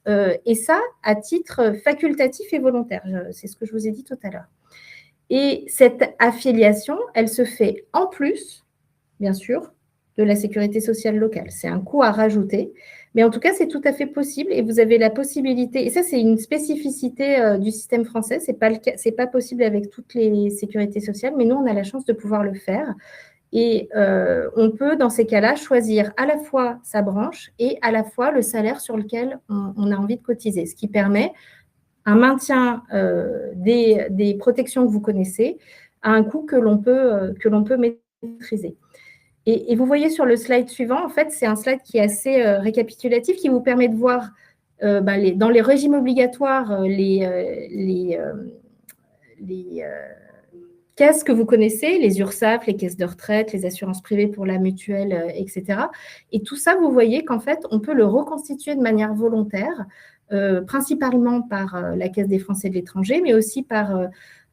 Et ça, à titre facultatif et volontaire. C'est ce que je vous ai dit tout à l'heure. Et cette affiliation, elle se fait en plus, bien sûr, de la sécurité sociale locale. C'est un coût à rajouter, mais en tout cas, c'est tout à fait possible et vous avez la possibilité, et ça, c'est une spécificité du système français, c'est pas possible avec toutes les sécurités sociales, mais nous, on a la chance de pouvoir le faire. Et on peut, dans ces cas-là, choisir à la fois sa branche et à la fois le salaire sur lequel on a envie de cotiser, ce qui permet un maintien des protections que vous connaissez à un coût que l'on peut maîtriser. Et vous voyez sur le slide suivant, en fait, c'est un slide qui est assez récapitulatif, qui vous permet de voir dans les régimes obligatoires les caisses que vous connaissez, les URSSAF, les caisses de retraite, les assurances privées pour la mutuelle, etc. Et tout ça, vous voyez qu'en fait, on peut le reconstituer de manière volontaire, principalement par la Caisse des Français de l'étranger, mais aussi par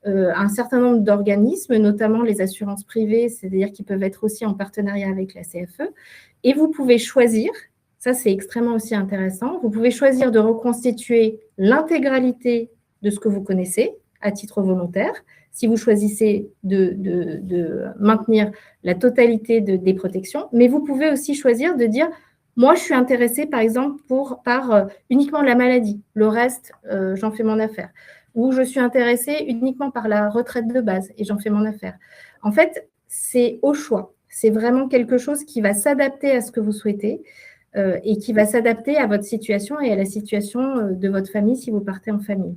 un certain nombre d'organismes, notamment les assurances privées, c'est-à-dire qui peuvent être aussi en partenariat avec la CFE. Et vous pouvez choisir, ça c'est extrêmement aussi intéressant, vous pouvez choisir de reconstituer l'intégralité de ce que vous connaissez à titre volontaire, si vous choisissez de maintenir la totalité des protections, mais vous pouvez aussi choisir de dire moi, je suis intéressée, par exemple, par uniquement la maladie. Le reste, j'en fais mon affaire. Ou je suis intéressée uniquement par la retraite de base et j'en fais mon affaire. En fait, c'est au choix. C'est vraiment quelque chose qui va s'adapter à ce que vous souhaitez et qui va s'adapter à votre situation et à la situation de votre famille si vous partez en famille.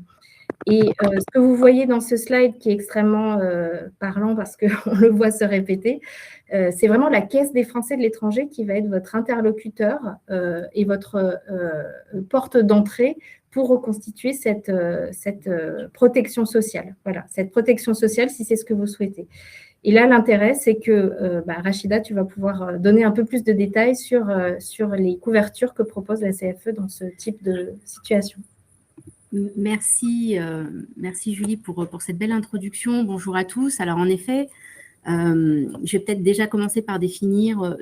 Et ce que vous voyez dans ce slide qui est extrêmement parlant parce qu'on le voit se répéter, c'est vraiment la Caisse des Français de l'étranger qui va être votre interlocuteur et votre porte d'entrée pour reconstituer cette protection sociale. Voilà, cette protection sociale si c'est ce que vous souhaitez. Et là, l'intérêt, c'est que, Rachida, tu vas pouvoir donner un peu plus de détails sur les couvertures que propose la CFE dans ce type de situation. Merci Julie pour cette belle introduction. Bonjour à tous. Alors en effet, je vais peut-être déjà commencer par définir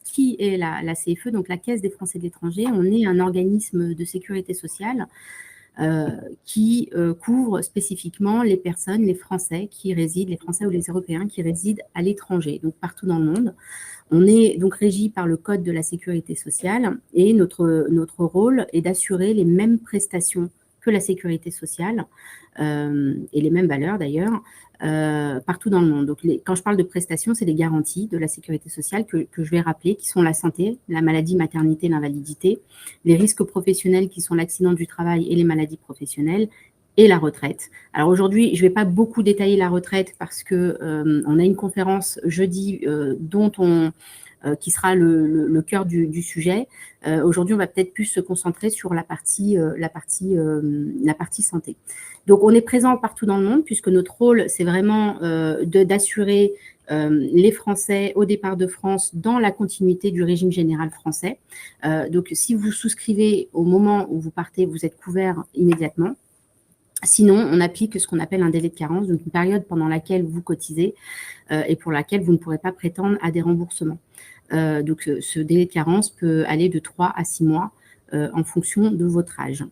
qui est la CFE, donc la Caisse des Français de l'étranger. On est un organisme de sécurité sociale qui couvre spécifiquement les personnes, les Français les Français ou les Européens qui résident à l'étranger, donc partout dans le monde. On est donc régi par le Code de la sécurité sociale et notre rôle est d'assurer les mêmes prestations que la sécurité sociale et les mêmes valeurs d'ailleurs partout dans le monde. Donc quand je parle de prestations, c'est des garanties de la sécurité sociale que je vais rappeler, qui sont la santé, la maladie, maternité, l'invalidité, les risques professionnels qui sont l'accident du travail et les maladies professionnelles, et la retraite. Alors aujourd'hui, je ne vais pas beaucoup détailler la retraite parce que on a une conférence jeudi qui sera le cœur du sujet. Aujourd'hui, on va peut-être plus se concentrer sur la partie santé. Donc, on est présent partout dans le monde puisque notre rôle, c'est vraiment d'assurer les Français au départ de France dans la continuité du régime général français. Donc, si vous souscrivez au moment où vous partez, vous êtes couvert immédiatement. Sinon, on applique ce qu'on appelle un délai de carence, donc une période pendant laquelle vous cotisez et pour laquelle vous ne pourrez pas prétendre à des remboursements. Donc, ce délai de carence peut aller de 3 à 6 mois en fonction de votre âge.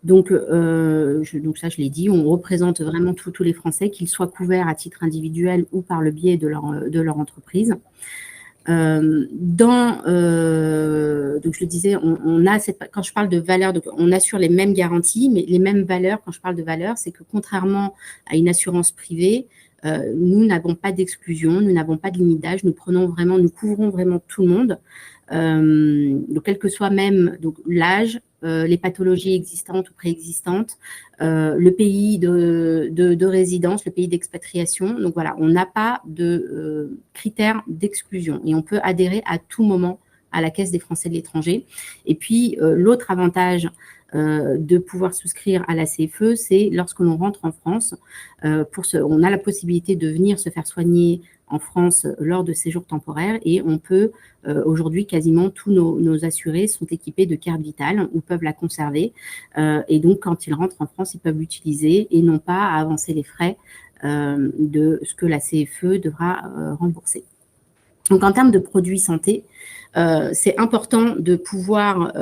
Donc ça, je l'ai dit, on représente vraiment tous les Français, qu'ils soient couverts à titre individuel ou par le biais de leur entreprise. Donc je le disais, quand je parle de valeur, donc on assure les mêmes garanties, mais les mêmes valeurs. Quand je parle de valeurs, c'est que contrairement à une assurance privée, nous n'avons pas d'exclusion, nous n'avons pas de limite d'âge, nous couvrons vraiment tout le monde. Donc quel que soit même l'âge, les pathologies existantes ou préexistantes, le pays de résidence, le pays d'expatriation. Donc voilà, on n'a pas de critères d'exclusion et on peut adhérer à tout moment à la Caisse des Français de l'étranger. Et puis, l'autre avantage de pouvoir souscrire à la CFE, c'est lorsque l'on rentre en France, on a la possibilité de venir se faire soigner en France lors de séjours temporaires et on peut, aujourd'hui, quasiment tous nos assurés sont équipés de carte vitale ou peuvent la conserver. Et donc, quand ils rentrent en France, ils peuvent l'utiliser et non pas à avancer les frais de ce que la CFE devra rembourser. Donc, en termes de produits santé, c'est important de pouvoir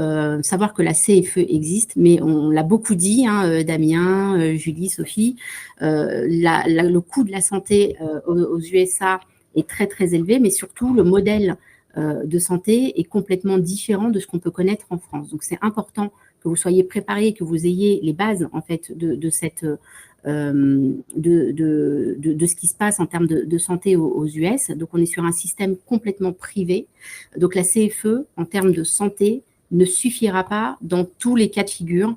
savoir que la CFE existe, mais on l'a beaucoup dit, Damien, Julie, Sophie, le coût de la santé aux USA est très, très élevé, mais surtout, le modèle de santé est complètement différent de ce qu'on peut connaître en France. Donc, c'est important que vous soyez préparés, que vous ayez les bases, en fait, de ce qui se passe en termes de santé aux US. Donc, on est sur un système complètement privé. Donc, la CFE, en termes de santé, ne suffira pas dans tous les cas de figure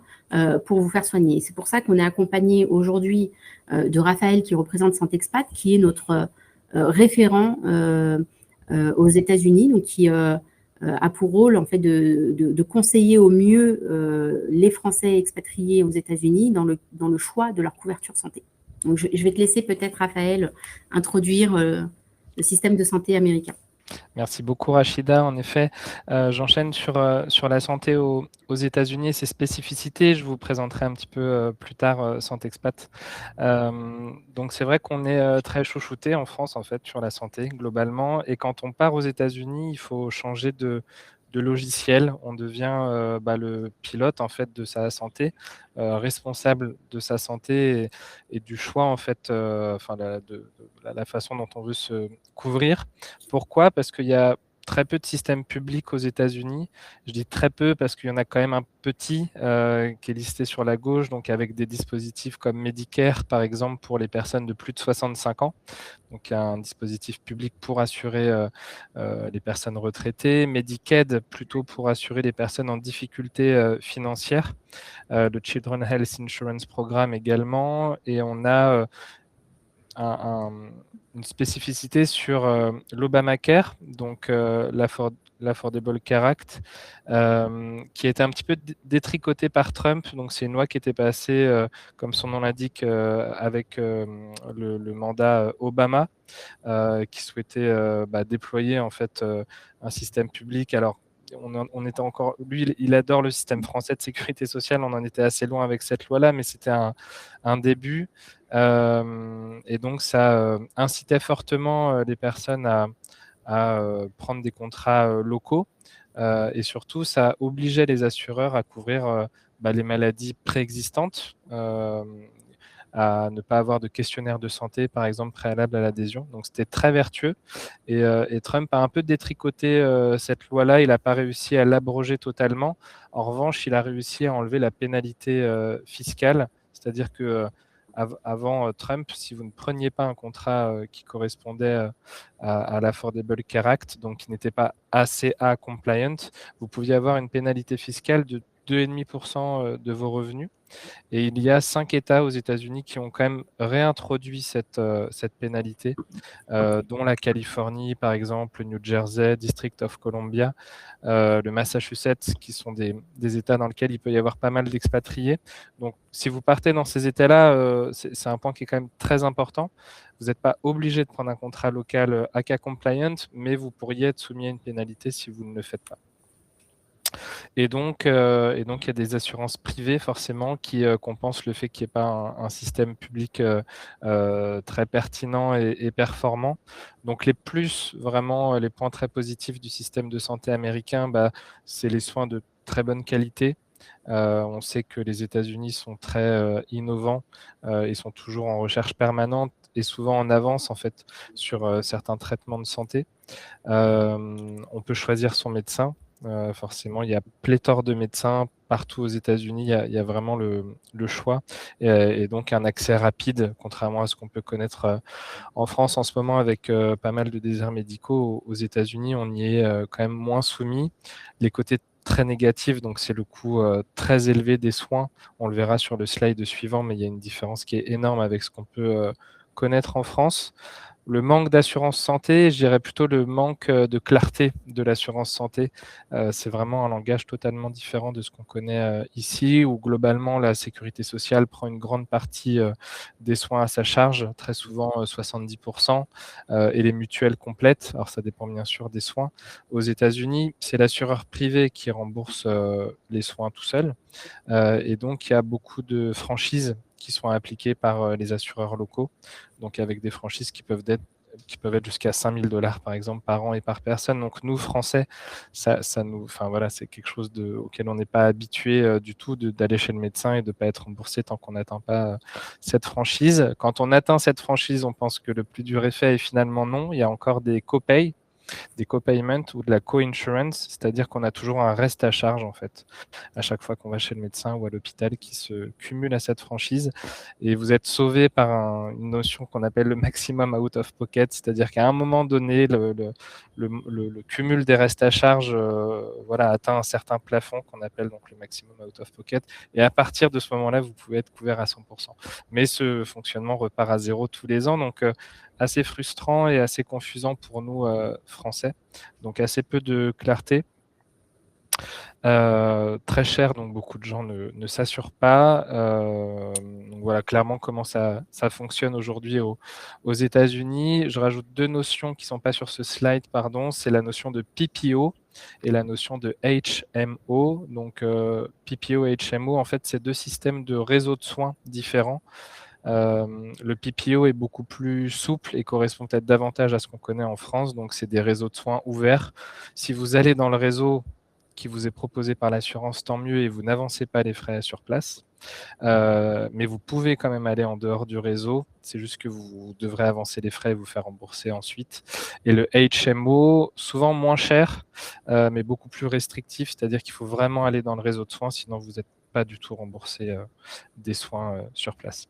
pour vous faire soigner. C'est pour ça qu'on est accompagné aujourd'hui de Raphaël, qui représente Santexpat, qui est notre référent aux États-Unis, donc qui a pour rôle en fait de conseiller au mieux les Français expatriés aux États-Unis dans le choix de leur couverture santé. Donc, je vais te laisser peut-être, Raphaël, introduire le système de santé américain. Merci beaucoup, Rachida. En effet, j'enchaîne sur la santé aux États-Unis et ses spécificités. Je vous présenterai un petit peu plus tard Santexpat. Donc, c'est vrai qu'on est très chouchouté en France, en fait, sur la santé, globalement. Et quand on part aux États-Unis, il faut changer de logiciel. On devient le pilote, en fait, de sa santé, responsable de sa santé et du choix, en fait, la façon dont on veut se couvrir. Pourquoi ? Parce qu'il y a très peu de systèmes publics aux États-Unis. Je dis très peu parce qu'il y en a quand même un petit qui est listé sur la gauche, donc avec des dispositifs comme Medicare, par exemple, pour les personnes de plus de 65 ans. Donc, il y a un dispositif public pour assurer les personnes retraitées. Medicaid, plutôt pour assurer les personnes en difficulté financière. Le Children's Health Insurance Programme également. Et on a une spécificité sur l'Obamacare, donc l'Affordable Care Act, qui a été un petit peu détricoté par Trump. Donc, c'est une loi qui était passée, comme son nom l'indique, avec le mandat Obama, qui souhaitait déployer en fait un système public. Alors, on était encore, lui, il adore le système français de sécurité sociale. On en était assez loin avec cette loi-là, mais c'était un début. Et donc, ça incitait fortement les personnes à prendre des contrats locaux. Et surtout, ça obligeait les assureurs à couvrir les maladies préexistantes, à ne pas avoir de questionnaire de santé, par exemple, préalable à l'adhésion. Donc, c'était très vertueux. Et Trump a un peu détricoté cette loi-là. Il n'a pas réussi à l'abroger totalement. En revanche, il a réussi à enlever la pénalité fiscale. C'est-à-dire que avant Trump, si vous ne preniez pas un contrat qui correspondait à l'Affordable Care Act, donc qui n'était pas ACA compliant, vous pouviez avoir une pénalité fiscale de 2,5% de vos revenus. Et il y a 5 États aux États-Unis qui ont quand même réintroduit cette pénalité, dont la Californie, par exemple, le New Jersey, District of Columbia, le Massachusetts, qui sont des États dans lesquels il peut y avoir pas mal d'expatriés. Donc, si vous partez dans ces États-là, c'est un point qui est quand même très important. Vous n'êtes pas obligé de prendre un contrat local ACA compliant, mais vous pourriez être soumis à une pénalité si vous ne le faites pas. Et donc, il y a des assurances privées forcément qui compensent le fait qu'il n'y ait pas un système public très pertinent et performant. Donc, les plus, vraiment, les points très positifs du système de santé américain, c'est les soins de très bonne qualité. On sait que les États-Unis sont très innovants, ils sont toujours en recherche permanente et souvent en avance en fait sur certains traitements de santé. On peut choisir son médecin. Forcément, il y a pléthore de médecins partout aux États-Unis. Il y a vraiment le choix et donc un accès rapide, contrairement à ce qu'on peut connaître en France en ce moment avec pas mal de déserts médicaux. Aux États-Unis, on y est quand même moins soumis. Les côtés très négatifs, donc c'est le coût très élevé des soins. On le verra sur le slide suivant, mais il y a une différence qui est énorme avec ce qu'on peut connaître en France. Le manque d'assurance santé, je dirais plutôt le manque de clarté de l'assurance santé. C'est vraiment un langage totalement différent de ce qu'on connaît ici, où globalement la sécurité sociale prend une grande partie des soins à sa charge, très souvent 70%, et les mutuelles complètes. Alors ça dépend bien sûr des soins. Aux États-Unis, c'est l'assureur privé qui rembourse les soins tout seul. Et donc, il y a beaucoup de franchises qui sont appliquées par les assureurs locaux, donc avec des franchises qui peuvent être jusqu'à 5 000 $ par exemple par an et par personne. Donc nous, Français, c'est quelque chose auquel on n'est pas habitué du tout d'aller chez le médecin et de ne pas être remboursé tant qu'on n'atteint pas cette franchise. Quand on atteint cette franchise, on pense que le plus dur est fait et finalement non, il y a encore des copays, des copayments ou de la co-insurance, c'est-à-dire qu'on a toujours un reste à charge en fait, à chaque fois qu'on va chez le médecin ou à l'hôpital qui se cumule à cette franchise et vous êtes sauvé par une notion qu'on appelle le maximum out of pocket, c'est-à-dire qu'à un moment donné, le cumul des restes à charge atteint un certain plafond qu'on appelle donc le maximum out of pocket et à partir de ce moment-là, vous pouvez être couvert à 100%. Mais ce fonctionnement repart à zéro tous les ans, donc assez frustrant et assez confusant pour nous Français, donc assez peu de clarté. Très cher, donc beaucoup de gens ne s'assurent pas. Donc voilà clairement comment ça fonctionne aujourd'hui aux États-Unis. Je rajoute 2 notions qui ne sont pas sur ce slide, pardon. C'est la notion de PPO et la notion de HMO. Donc PPO et HMO, en fait, c'est 2 systèmes de réseaux de soins différents. Le PPO est beaucoup plus souple et correspond peut-être davantage à ce qu'on connaît en France. Donc, c'est des réseaux de soins ouverts. Si vous allez dans le réseau qui vous est proposé par l'assurance, tant mieux et vous n'avancez pas les frais sur place. Mais vous pouvez quand même aller en dehors du réseau. C'est juste que vous devrez avancer les frais et vous faire rembourser ensuite. Et le HMO, souvent moins cher, mais beaucoup plus restrictif. C'est-à-dire qu'il faut vraiment aller dans le réseau de soins, sinon vous n'êtes pas du tout remboursé des soins sur place.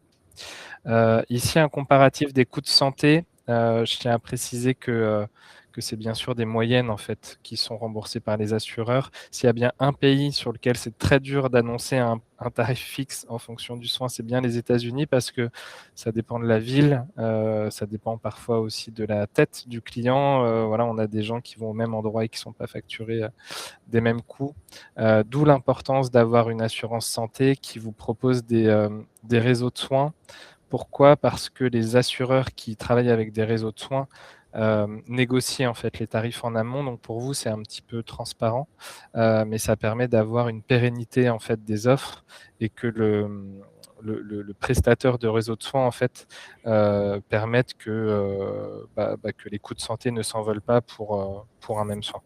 Ici, un comparatif des coûts de santé. Je tiens à préciser que c'est bien sûr des moyennes en fait qui sont remboursées par les assureurs. S'il y a bien un pays sur lequel c'est très dur d'annoncer un tarif fixe en fonction du soin, c'est bien les États-Unis parce que ça dépend de la ville, ça dépend parfois aussi de la tête du client. On a des gens qui vont au même endroit et qui ne sont pas facturés des mêmes coûts. D'où l'importance d'avoir une assurance santé qui vous propose des réseaux de soins. Pourquoi ? Parce que les assureurs qui travaillent avec des réseaux de soins négocient en fait les tarifs en amont. Donc pour vous, c'est un petit peu transparent, mais ça permet d'avoir une pérennité en fait des offres et que le prestataire de réseau de soins en fait permette que les coûts de santé ne s'envolent pas pour un même soin.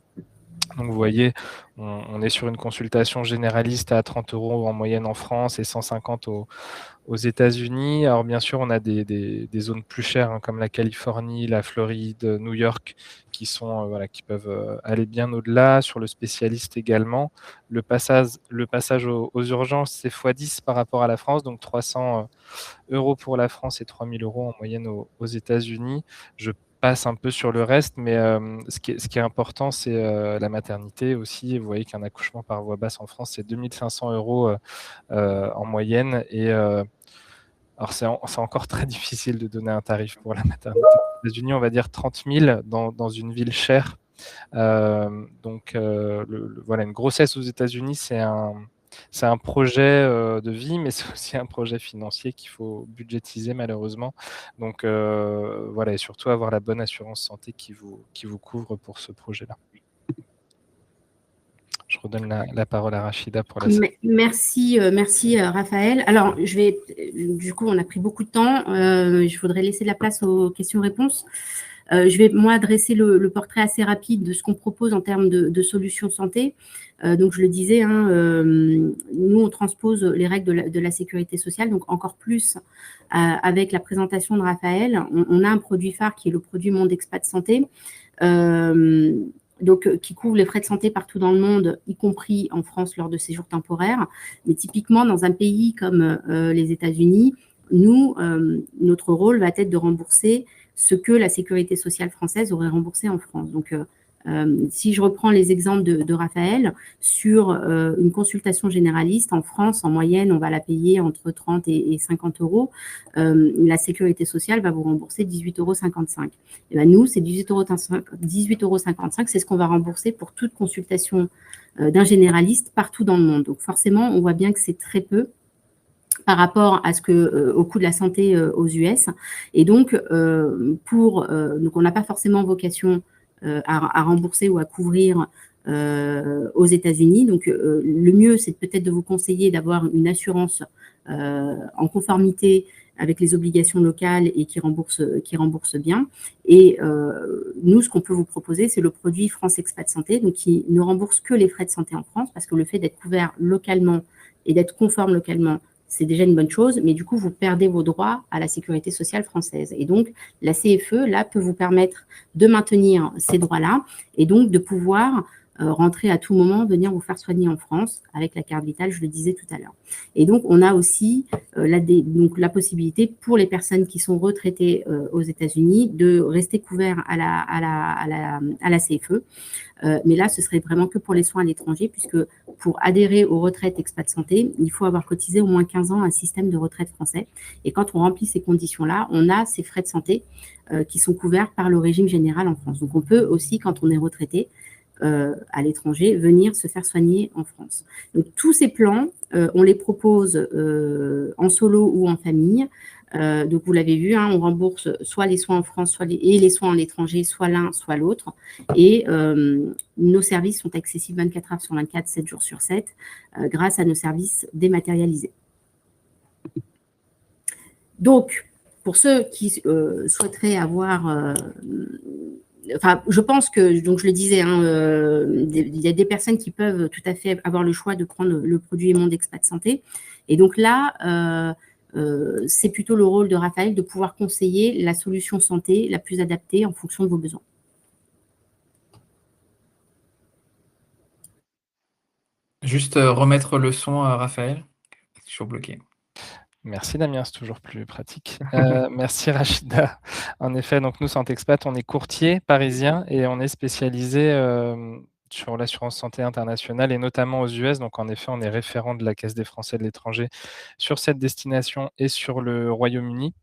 Donc, vous voyez, on est sur une consultation généraliste à 30 € en moyenne en France et 150 aux États-Unis. Alors, bien sûr, on a des zones plus chères, hein, comme la Californie, la Floride, New York, qui qui peuvent aller bien au-delà. Sur le spécialiste également, le passage aux urgences, c'est x10 par rapport à la France, donc 300 € pour la France et 3 000 € en moyenne aux États-Unis. Je passe un peu sur le reste, mais ce qui est important, c'est la maternité aussi. Vous voyez qu'un accouchement par voie basse en France, c'est 2 500 € en moyenne. Et alors, c'est encore très difficile de donner un tarif pour la maternité. Aux États-Unis, on va dire 30 000 dans une ville chère. Donc, voilà, une grossesse aux États-Unis, c'est un projet de vie, mais c'est aussi un projet financier qu'il faut budgétiser malheureusement. Donc, voilà, et surtout avoir la bonne assurance santé qui vous couvre pour ce projet-là. Je redonne la parole à Rachida pour la suite. Merci, Raphaël. Alors, du coup, on a pris beaucoup de temps. Je voudrais laisser la place aux questions-réponses. Je vais, moi, dresser le portrait assez rapide de ce qu'on propose en termes de solutions de santé. Donc, je le disais, nous, on transpose les règles de la sécurité sociale, donc encore plus avec la présentation de Raphaël. On a un produit phare qui est le produit Monde Expat Santé, qui couvre les frais de santé partout dans le monde, y compris en France lors de séjours temporaires. Mais typiquement, dans un pays comme les États-Unis, nous, notre rôle va être de rembourser ce que la sécurité sociale française aurait remboursé en France. Donc, si je reprends les exemples de Raphaël, sur une consultation généraliste, en France, en moyenne, on va la payer entre 30 et 50 €. La sécurité sociale va vous rembourser 18,55 €. Et ben nous, c'est 18,55 €, c'est ce qu'on va rembourser pour toute consultation d'un généraliste partout dans le monde. Donc, forcément, on voit bien que c'est très peu par rapport au coût de la santé aux US. Et donc, donc on n'a pas forcément vocation à rembourser ou à couvrir aux États-Unis. Donc, le mieux, c'est peut-être de vous conseiller d'avoir une assurance en conformité avec les obligations locales et qui rembourse bien. Et nous, ce qu'on peut vous proposer, c'est le produit France Expat Santé, donc qui ne rembourse que les frais de santé en France, parce que le fait d'être couvert localement et d'être conforme localement, c'est déjà une bonne chose, mais du coup, vous perdez vos droits à la sécurité sociale française. Et donc, la CFE, là, peut vous permettre de maintenir ces droits-là et donc de pouvoir rentrer à tout moment, venir vous faire soigner en France avec la carte vitale, je le disais tout à l'heure. Et donc, on a aussi la possibilité pour les personnes qui sont retraitées aux États-Unis de rester couverts à la CFE. Mais là, ce serait vraiment que pour les soins à l'étranger, puisque pour adhérer aux retraites expat santé, il faut avoir cotisé au moins 15 ans à un système de retraite français. Et quand on remplit ces conditions-là, on a ces frais de santé qui sont couverts par le régime général en France. Donc, on peut aussi, quand on est retraité à l'étranger, venir se faire soigner en France. Donc, tous ces plans, on les propose en solo ou en famille. Donc, vous l'avez vu, on rembourse soit les soins en France et les soins à l'étranger, soit l'un, soit l'autre. Et nos services sont accessibles 24 heures sur 24, 7 jours sur 7, grâce à nos services dématérialisés. Donc, pour ceux qui souhaiteraient avoir... je pense que, donc je le disais, il y a des personnes qui peuvent tout à fait avoir le choix de prendre le produit Monde Expat Santé. Et donc là... c'est plutôt le rôle de Raphaël de pouvoir conseiller la solution santé la plus adaptée en fonction de vos besoins. Juste remettre le son à Raphaël. Toujours bloqué. Merci Damien, c'est toujours plus pratique. Merci Rachida. En effet, donc nous, Santé Expat, on est courtier parisien et on est spécialisé sur l'assurance santé internationale et notamment aux US. Donc en effet, on est référent de la Caisse des Français de l'étranger sur cette destination et sur le Royaume-Uni.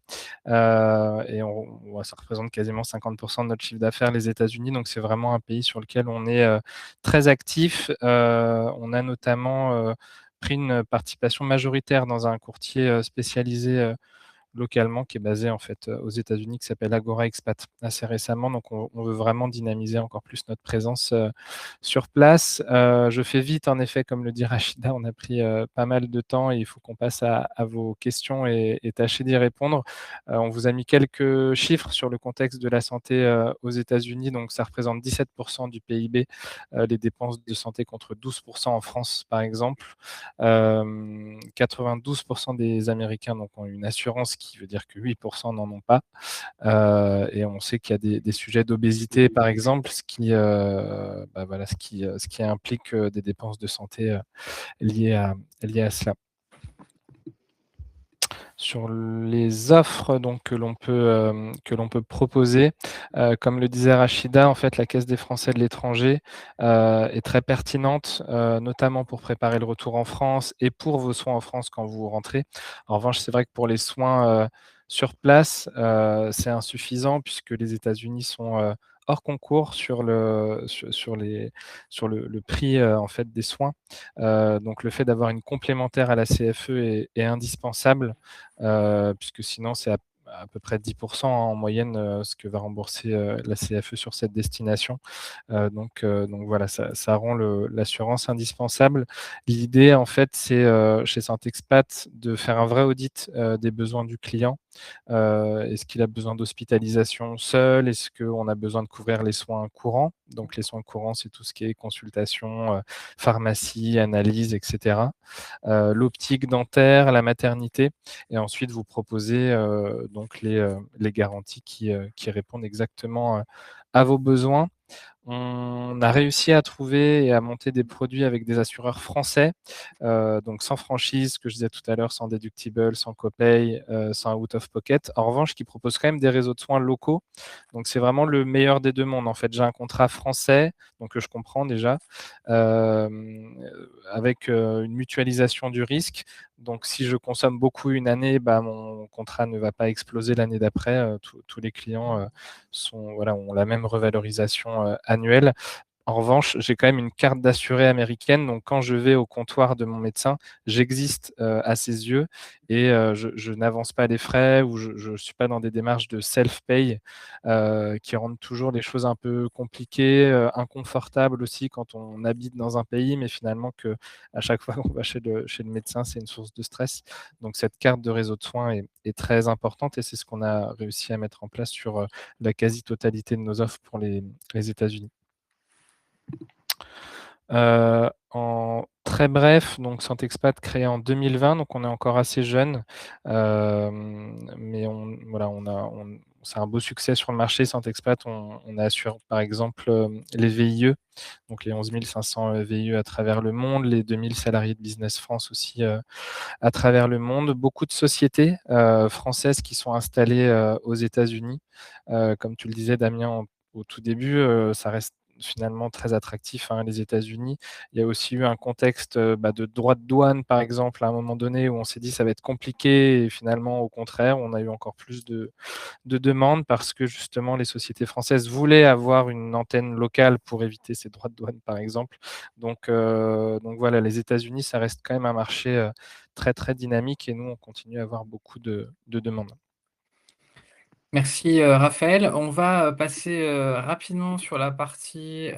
Et ça représente quasiment 50% de notre chiffre d'affaires, les États-Unis. Donc c'est vraiment un pays sur lequel on est très actif. On a notamment pris une participation majoritaire dans un courtier spécialisé localement qui est basé en fait aux États-Unis, qui s'appelle Agora Expat assez récemment. Donc, on veut vraiment dynamiser encore plus notre présence sur place. Je fais vite, en effet, comme le dit Rachida, on a pris pas mal de temps et il faut qu'on passe à vos questions et tâcher d'y répondre. On vous a mis quelques chiffres sur le contexte de la santé aux États-Unis. Donc, ça représente 17% du PIB, les dépenses de santé contre 12% en France, par exemple. 92% des Américains donc, ont une assurance, qui veut dire que 8% n'en ont pas. Et on sait qu'il y a des sujets d'obésité, par exemple, ce qui implique des dépenses de santé liées à cela. Sur les offres donc, que l'on peut proposer, comme le disait Rachida, en fait, la Caisse des Français de l'étranger est très pertinente, notamment pour préparer le retour en France et pour vos soins en France quand vous rentrez. En revanche, c'est vrai que pour les soins sur place, c'est insuffisant puisque les États-Unis sont hors concours sur le prix en fait, des soins. Donc, le fait d'avoir une complémentaire à la CFE est indispensable, puisque sinon, c'est à peu près 10% en moyenne ce que va rembourser la CFE sur cette destination. Donc voilà, ça rend l'assurance indispensable. L'idée, en fait, c'est chez Saint-Expat de faire un vrai audit des besoins du client. Est-ce qu'il a besoin d'hospitalisation seul? Est-ce qu'on a besoin de couvrir les soins courants? Donc les soins courants, c'est tout ce qui est consultation, pharmacie, analyse, etc. L'optique dentaire, la maternité, et ensuite vous proposez donc les garanties qui répondent exactement à vos besoins. On a réussi à trouver et à monter des produits avec des assureurs français, donc sans franchise, ce que je disais tout à l'heure, sans déductible, sans copay, sans out of pocket. En revanche, qui proposent quand même des réseaux de soins locaux. Donc c'est vraiment le meilleur des deux mondes. En fait, j'ai un contrat français, donc que je comprends déjà, avec une mutualisation du risque. Donc si je consomme beaucoup une année, mon contrat ne va pas exploser l'année d'après. Tous les clients ont la même revalorisation annuelle. En revanche, j'ai quand même une carte d'assuré américaine, donc quand je vais au comptoir de mon médecin, j'existe à ses yeux et je n'avance pas les frais ou je ne suis pas dans des démarches de self-pay qui rendent toujours les choses un peu compliquées, inconfortables aussi quand on habite dans un pays, mais finalement à chaque fois qu'on va chez le médecin, c'est une source de stress. Donc cette carte de réseau de soins est très importante et c'est ce qu'on a réussi à mettre en place sur la quasi-totalité de nos offres pour les États-Unis. En très bref, donc Saint-Expat créé en 2020, donc on est encore assez jeune, mais c'est un beau succès sur le marché. Saint-Expat, on assure par exemple les VIE, donc les 11 500 VIE à travers le monde, les 2000 salariés de Business France aussi à travers le monde. Beaucoup de sociétés françaises qui sont installées aux États-Unis. Comme tu le disais, Damien, au tout début, ça reste finalement très attractif, les États-Unis. Il y a aussi eu un contexte de droits de douane, par exemple, à un moment donné, où on s'est dit ça va être compliqué, et finalement, au contraire, on a eu encore plus de demandes parce que justement, les sociétés françaises voulaient avoir une antenne locale pour éviter ces droits de douane, par exemple. Donc voilà, les États-Unis, ça reste quand même un marché très, très dynamique et nous, on continue à avoir beaucoup de demandes. Merci Raphaël. On va passer rapidement sur la partie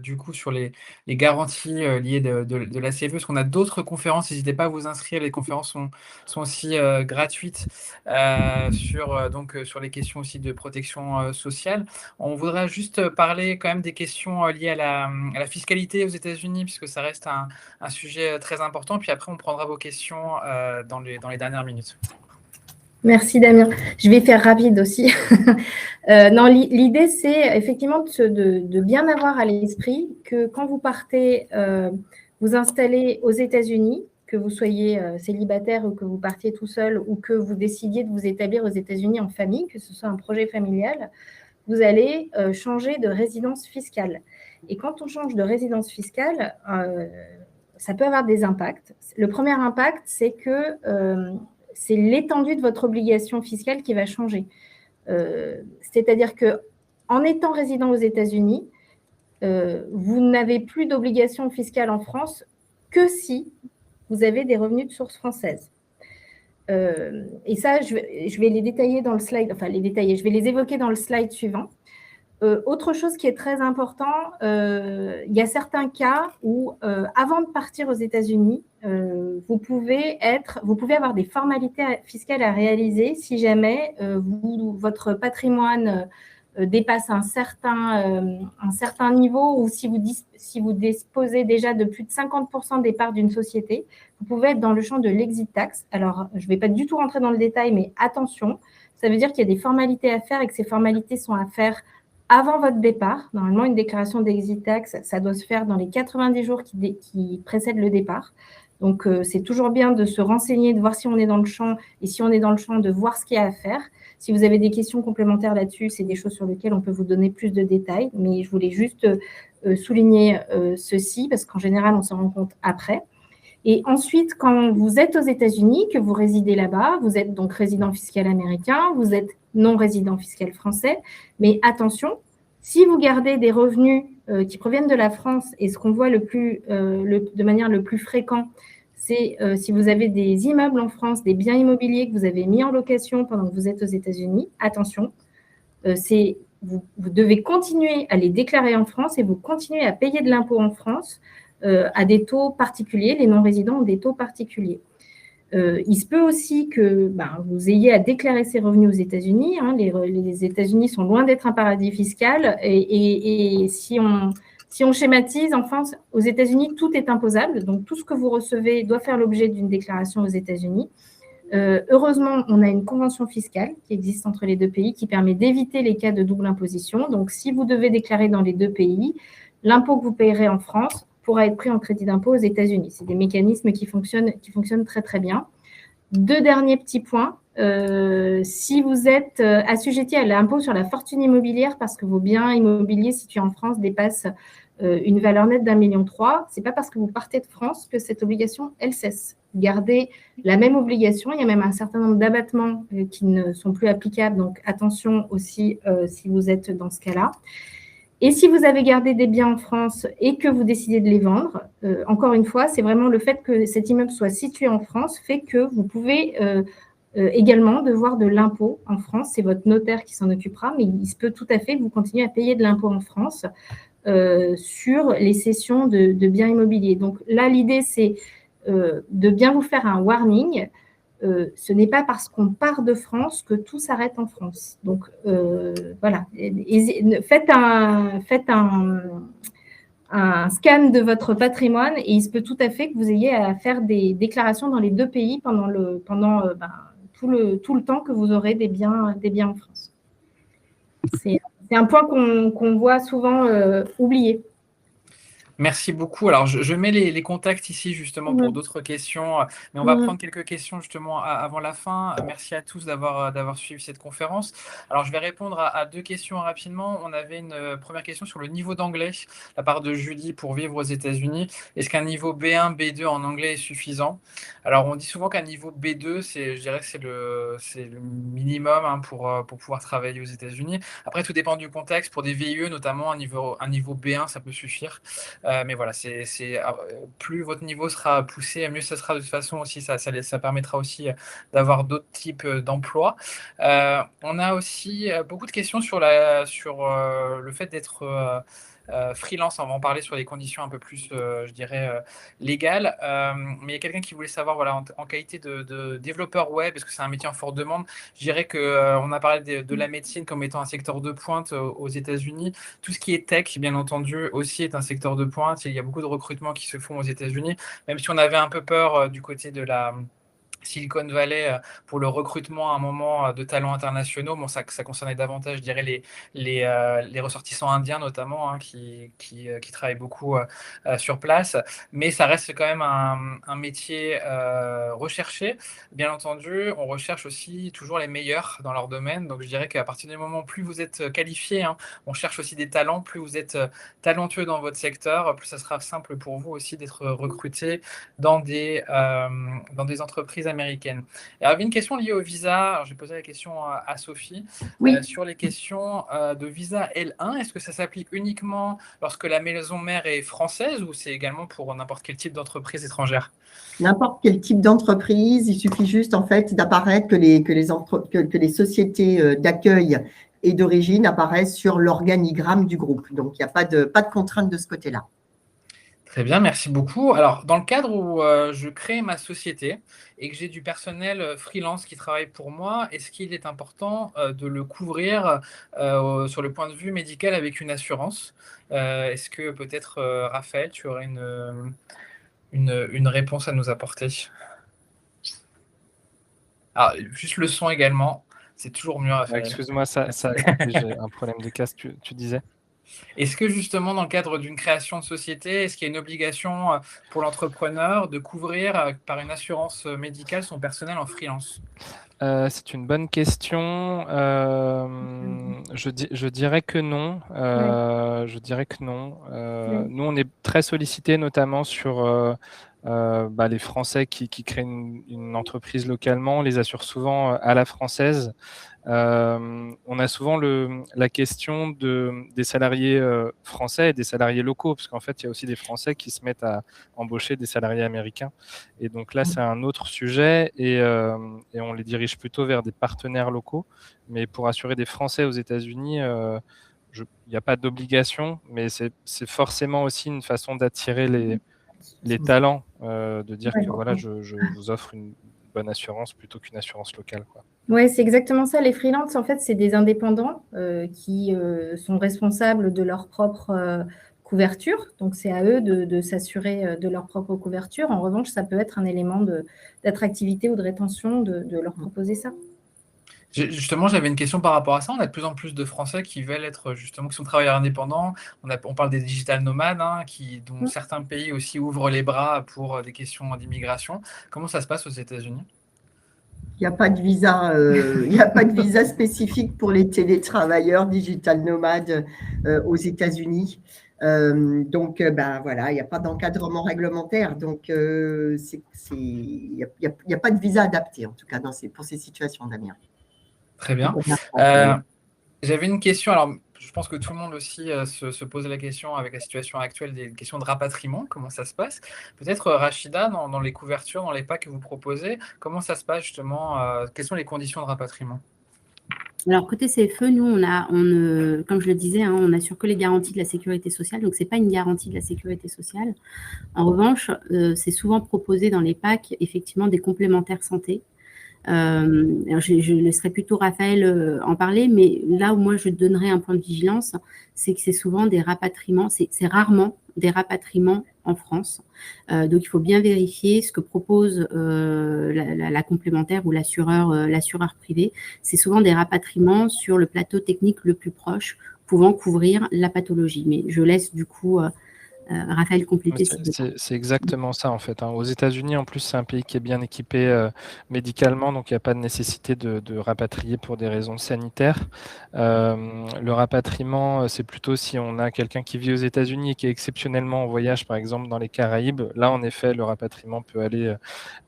du coup sur les garanties liées de la CFE, parce qu'on a d'autres conférences. N'hésitez pas à vous inscrire. Les conférences sont aussi gratuites sur les questions aussi de protection sociale. On voudrait juste parler quand même des questions liées à la fiscalité aux États-Unis, puisque ça reste un sujet très important. Puis après, on prendra vos questions dans les dernières minutes. Merci Damien. Je vais faire rapide aussi. Non, l'idée, c'est effectivement de bien avoir à l'esprit que quand vous partez vous installer aux États-Unis, que vous soyez célibataire ou que vous partiez tout seul ou que vous décidiez de vous établir aux États-Unis en famille, que ce soit un projet familial, vous allez changer de résidence fiscale. Et quand on change de résidence fiscale, ça peut avoir des impacts. Le premier impact, c'est que c'est l'étendue de votre obligation fiscale qui va changer. C'est-à-dire qu'en étant résident aux États-Unis, vous n'avez plus d'obligation fiscale en France que si vous avez des revenus de source française. Et ça, je vais les détailler dans le slide, enfin je vais les évoquer dans le slide suivant. Autre chose qui est très important, il y a certains cas où, avant de partir aux États-Unis, vous pouvez avoir des formalités fiscales à réaliser si jamais votre patrimoine dépasse un certain niveau, ou si vous disposez déjà de plus de 50% des parts d'une société, vous pouvez être dans le champ de l'exit tax. Alors, je ne vais pas du tout rentrer dans le détail, mais attention, ça veut dire qu'il y a des formalités à faire et que ces formalités sont à faire avant votre départ. Normalement, une déclaration d'exit tax, ça doit se faire dans les 90 jours qui précèdent le départ. Donc, c'est toujours bien de se renseigner, de voir si on est dans le champ, et si on est dans le champ, de voir ce qu'il y a à faire. Si vous avez des questions complémentaires là-dessus, c'est des choses sur lesquelles on peut vous donner plus de détails, mais je voulais juste souligner ceci, parce qu'en général, on s'en rend compte après. Et ensuite, quand vous êtes aux États-Unis, que vous résidez là-bas, vous êtes donc résident fiscal américain, vous êtes non résident fiscal français, mais attention, si vous gardez des revenus qui proviennent de la France, et ce qu'on voit de manière le plus fréquent, c'est si vous avez des immeubles en France, des biens immobiliers que vous avez mis en location pendant que vous êtes aux États-Unis, attention, vous devez continuer à les déclarer en France et vous continuez à payer de l'impôt en France à des taux particuliers. Les non-résidents ont des taux particuliers. Il se peut aussi que vous ayez à déclarer ces revenus aux États-Unis. Hein. Les États-Unis sont loin d'être un paradis fiscal. Et si on schématise, en France, aux États-Unis, tout est imposable. Donc, tout ce que vous recevez doit faire l'objet d'une déclaration aux États-Unis. Heureusement, on a une convention fiscale qui existe entre les deux pays qui permet d'éviter les cas de double imposition. Donc, si vous devez déclarer dans les deux pays, l'impôt que vous payerez en France pourra être pris en crédit d'impôt aux États-Unis. C'est des mécanismes qui fonctionnent très, très bien. Deux derniers petits points. Si vous êtes assujetti à l'impôt sur la fortune immobilière parce que vos biens immobiliers situés en France dépassent une valeur nette d'1,3 million, ce n'est pas parce que vous partez de France que cette obligation, elle cesse. Gardez la même obligation. Il y a même un certain nombre d'abattements qui ne sont plus applicables. Donc, attention aussi si vous êtes dans ce cas-là. Et si vous avez gardé des biens en France et que vous décidez de les vendre, encore une fois, c'est vraiment le fait que cet immeuble soit situé en France fait que vous pouvez également devoir de l'impôt en France. C'est votre notaire qui s'en occupera, mais il se peut tout à fait que vous continuez à payer de l'impôt en France sur les cessions de biens immobiliers. Donc là, l'idée, c'est de bien vous faire un warning. Ce n'est pas parce qu'on part de France que tout s'arrête en France. Donc, voilà. Faites un scan de votre patrimoine et il se peut tout à fait que vous ayez à faire des déclarations dans les deux pays pendant tout le temps que vous aurez des biens en France. C'est un point qu'on voit souvent oublié. Merci beaucoup. Alors, je mets les contacts ici justement pour d'autres questions, mais on va prendre quelques questions justement avant la fin. Merci à tous d'avoir suivi cette conférence. Alors, je vais répondre à deux questions rapidement. On avait une première question sur le niveau d'anglais de la part de Julie pour vivre aux États-Unis. Est-ce qu'un niveau B1, B2 en anglais est suffisant? Alors, on dit souvent qu'un niveau B2, je dirais que c'est le minimum hein, pour pouvoir travailler aux États-Unis. Après, tout dépend du contexte. Pour des VIE, notamment, un niveau B1, ça peut suffire. Mais voilà, plus votre niveau sera poussé, mieux ça sera de toute façon aussi. Ça permettra aussi d'avoir d'autres types d'emplois. On a aussi beaucoup de questions sur le fait d'être freelance. On va en parler sur les conditions un peu plus, je dirais, légales. Mais il y a quelqu'un qui voulait savoir, voilà, en qualité de développeur web, est-ce que c'est un métier en forte demande? Je dirais qu'on a parlé de la médecine comme étant un secteur de pointe aux États-Unis. Tout ce qui est tech, bien entendu, aussi est un secteur de pointe. Il y a beaucoup de recrutements qui se font aux États-Unis, même si on avait un peu peur du côté de la Silicon Valley pour le recrutement à un moment de talents internationaux. Bon, ça concernait davantage, je dirais, les ressortissants indiens notamment, hein, qui travaillent beaucoup sur place. Mais ça reste quand même un métier recherché. Bien entendu, on recherche aussi toujours les meilleurs dans leur domaine. Donc, je dirais qu'à partir du moment où plus vous êtes qualifié, hein, on cherche aussi des talents, plus vous êtes talentueux dans votre secteur, plus ça sera simple pour vous aussi d'être recruté dans des entreprises américaines. américaines. Alors, il y avait une question liée au visa. Alors, j'ai posé la question à Sophie. Oui. Sur les questions de visa L1, est-ce que ça s'applique uniquement lorsque la maison mère est française ou c'est également pour n'importe quel type d'entreprise étrangère? N'importe quel type d'entreprise, il suffit juste en fait d'apparaître que les sociétés d'accueil et d'origine apparaissent sur l'organigramme du groupe. Donc, il n'y a pas de contrainte de ce côté-là. Très bien, merci beaucoup. Alors, dans le cadre où je crée ma société et que j'ai du personnel freelance qui travaille pour moi, est-ce qu'il est important de le couvrir sur le point de vue médical avec une assurance? Est-ce que peut-être, Raphaël, tu aurais une réponse à nous apporter? Alors, juste le son également, c'est toujours mieux, Raphaël. Excuse-moi, ça a coupé, j'ai un problème de casque, tu disais? Est-ce que justement, dans le cadre d'une création de société, est-ce qu'il y a une obligation pour l'entrepreneur de couvrir par une assurance médicale son personnel en freelance? C'est une bonne question. Je dirais que non. Je dirais que non. Nous, on est très sollicités notamment sur les Français qui créent une entreprise localement. On les assure souvent à la française. On a souvent la question des salariés français et des salariés locaux, parce qu'en fait, il y a aussi des Français qui se mettent à embaucher des salariés américains. Et donc là, c'est un autre sujet et on les dirige plutôt vers des partenaires locaux. Mais pour assurer des Français aux États-Unis, il n'y a pas d'obligation, mais c'est forcément aussi une façon d'attirer les talents, de dire que voilà, je vous offre une bonne assurance plutôt qu'une assurance locale, quoi. Oui, c'est exactement ça. Les freelances, en fait, c'est des indépendants qui sont responsables de leur propre couverture. Donc, c'est à eux de s'assurer de leur propre couverture. En revanche, ça peut être un élément d'attractivité ou de rétention de leur proposer ça. Justement, j'avais une question par rapport à ça. On a de plus en plus de Français qui veulent être justement, qui sont travailleurs indépendants. On parle des digital nomades, dont certains pays aussi ouvrent les bras pour des questions d'immigration. Comment ça se passe aux États-Unis? Il n'y a pas de visa, il y a pas de visa spécifique pour les télétravailleurs digital nomades aux États-Unis. Donc, voilà, il n'y a pas d'encadrement réglementaire. Donc, il n'y a pas de visa adapté, en tout cas, pour ces situations, Damien. Très bien. J'avais une question. Alors, je pense que tout le monde aussi se pose la question avec la situation actuelle des questions de rapatriement. Comment ça se passe? Peut-être, Rachida, dans les couvertures, dans les packs que vous proposez, comment ça se passe justement? Quelles sont les conditions de rapatriement? Alors, côté CFE, nous, comme je le disais, on n'assure que les garanties de la sécurité sociale, donc ce n'est pas une garantie de la sécurité sociale. En revanche, c'est souvent proposé dans les packs, effectivement, des complémentaires santé. Alors je laisserai plutôt Raphaël en parler, mais là où moi je donnerais un point de vigilance, c'est que c'est souvent des rapatriements, c'est rarement des rapatriements en France. Donc il faut bien vérifier ce que propose la complémentaire ou l'assureur privé. C'est souvent des rapatriements sur le plateau technique le plus proche, pouvant couvrir la pathologie. Mais je laisse du coup Raphaël compléter. C'est exactement ça en fait. Aux États-Unis, en plus, c'est un pays qui est bien équipé médicalement, donc il n'y a pas de nécessité de rapatrier pour des raisons sanitaires. Le rapatriement, c'est plutôt si on a quelqu'un qui vit aux États-Unis et qui est exceptionnellement en voyage, par exemple dans les Caraïbes. Là, en effet, le rapatriement peut aller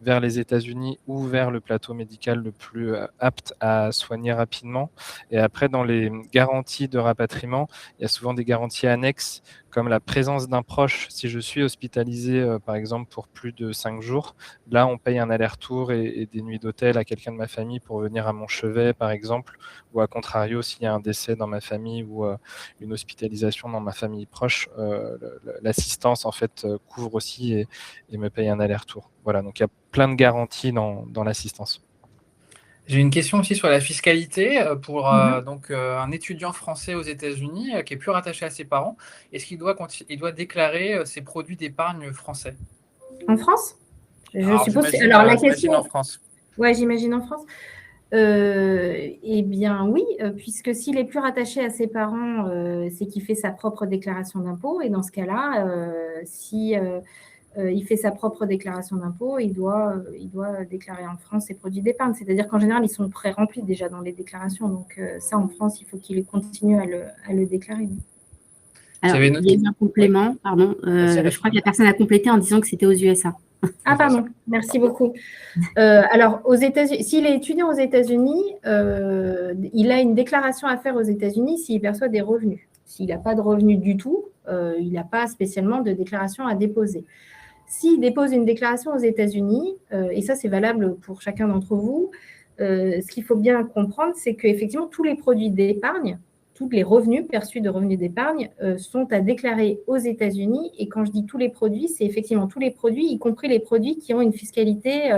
vers les États-Unis ou vers le plateau médical le plus apte à soigner rapidement. Et après, dans les garanties de rapatriement, il y a souvent des garanties annexes, comme la présence d'un proche. Si je suis hospitalisé, par exemple, pour plus de 5 jours, là, on paye un aller-retour et des nuits d'hôtel à quelqu'un de ma famille pour venir à mon chevet, par exemple, ou à contrario, s'il y a un décès dans ma famille ou une hospitalisation dans ma famille proche, l'assistance, en fait, couvre aussi et me paye un aller-retour. Voilà, donc il y a plein de garanties dans l'assistance. J'ai une question aussi sur la fiscalité pour donc un étudiant français aux États-Unis qui est plus rattaché à ses parents. Est-ce qu'il doit déclarer ses produits d'épargne français? En France? Alors, suppose. Alors la question en France. Ouais, j'imagine en France. Eh bien oui, puisque s'il est plus rattaché à ses parents, c'est qu'il fait sa propre déclaration d'impôt. Et dans ce cas-là, si il fait sa propre déclaration d'impôt, il doit déclarer en France ses produits d'épargne. C'est-à-dire qu'en général, ils sont pré-remplis déjà dans les déclarations. Donc ça, en France, il faut qu'il continue à le déclarer. Alors, il y a eu un complément, pardon. Je crois que la personne a complété en disant que c'était aux USA. Ah, pardon, merci beaucoup. Alors, aux États-Unis, s'il est étudiant aux États-Unis, il a une déclaration à faire aux États-Unis s'il perçoit des revenus. S'il n'a pas de revenus du tout, il n'a pas spécialement de déclaration à déposer. S'il dépose une déclaration aux États-Unis, et ça c'est valable pour chacun d'entre vous, ce qu'il faut bien comprendre, c'est qu'effectivement tous les produits d'épargne, tous les revenus perçus de revenus d'épargne sont à déclarer aux États-Unis. Et quand je dis tous les produits, c'est effectivement tous les produits, y compris les produits qui ont une fiscalité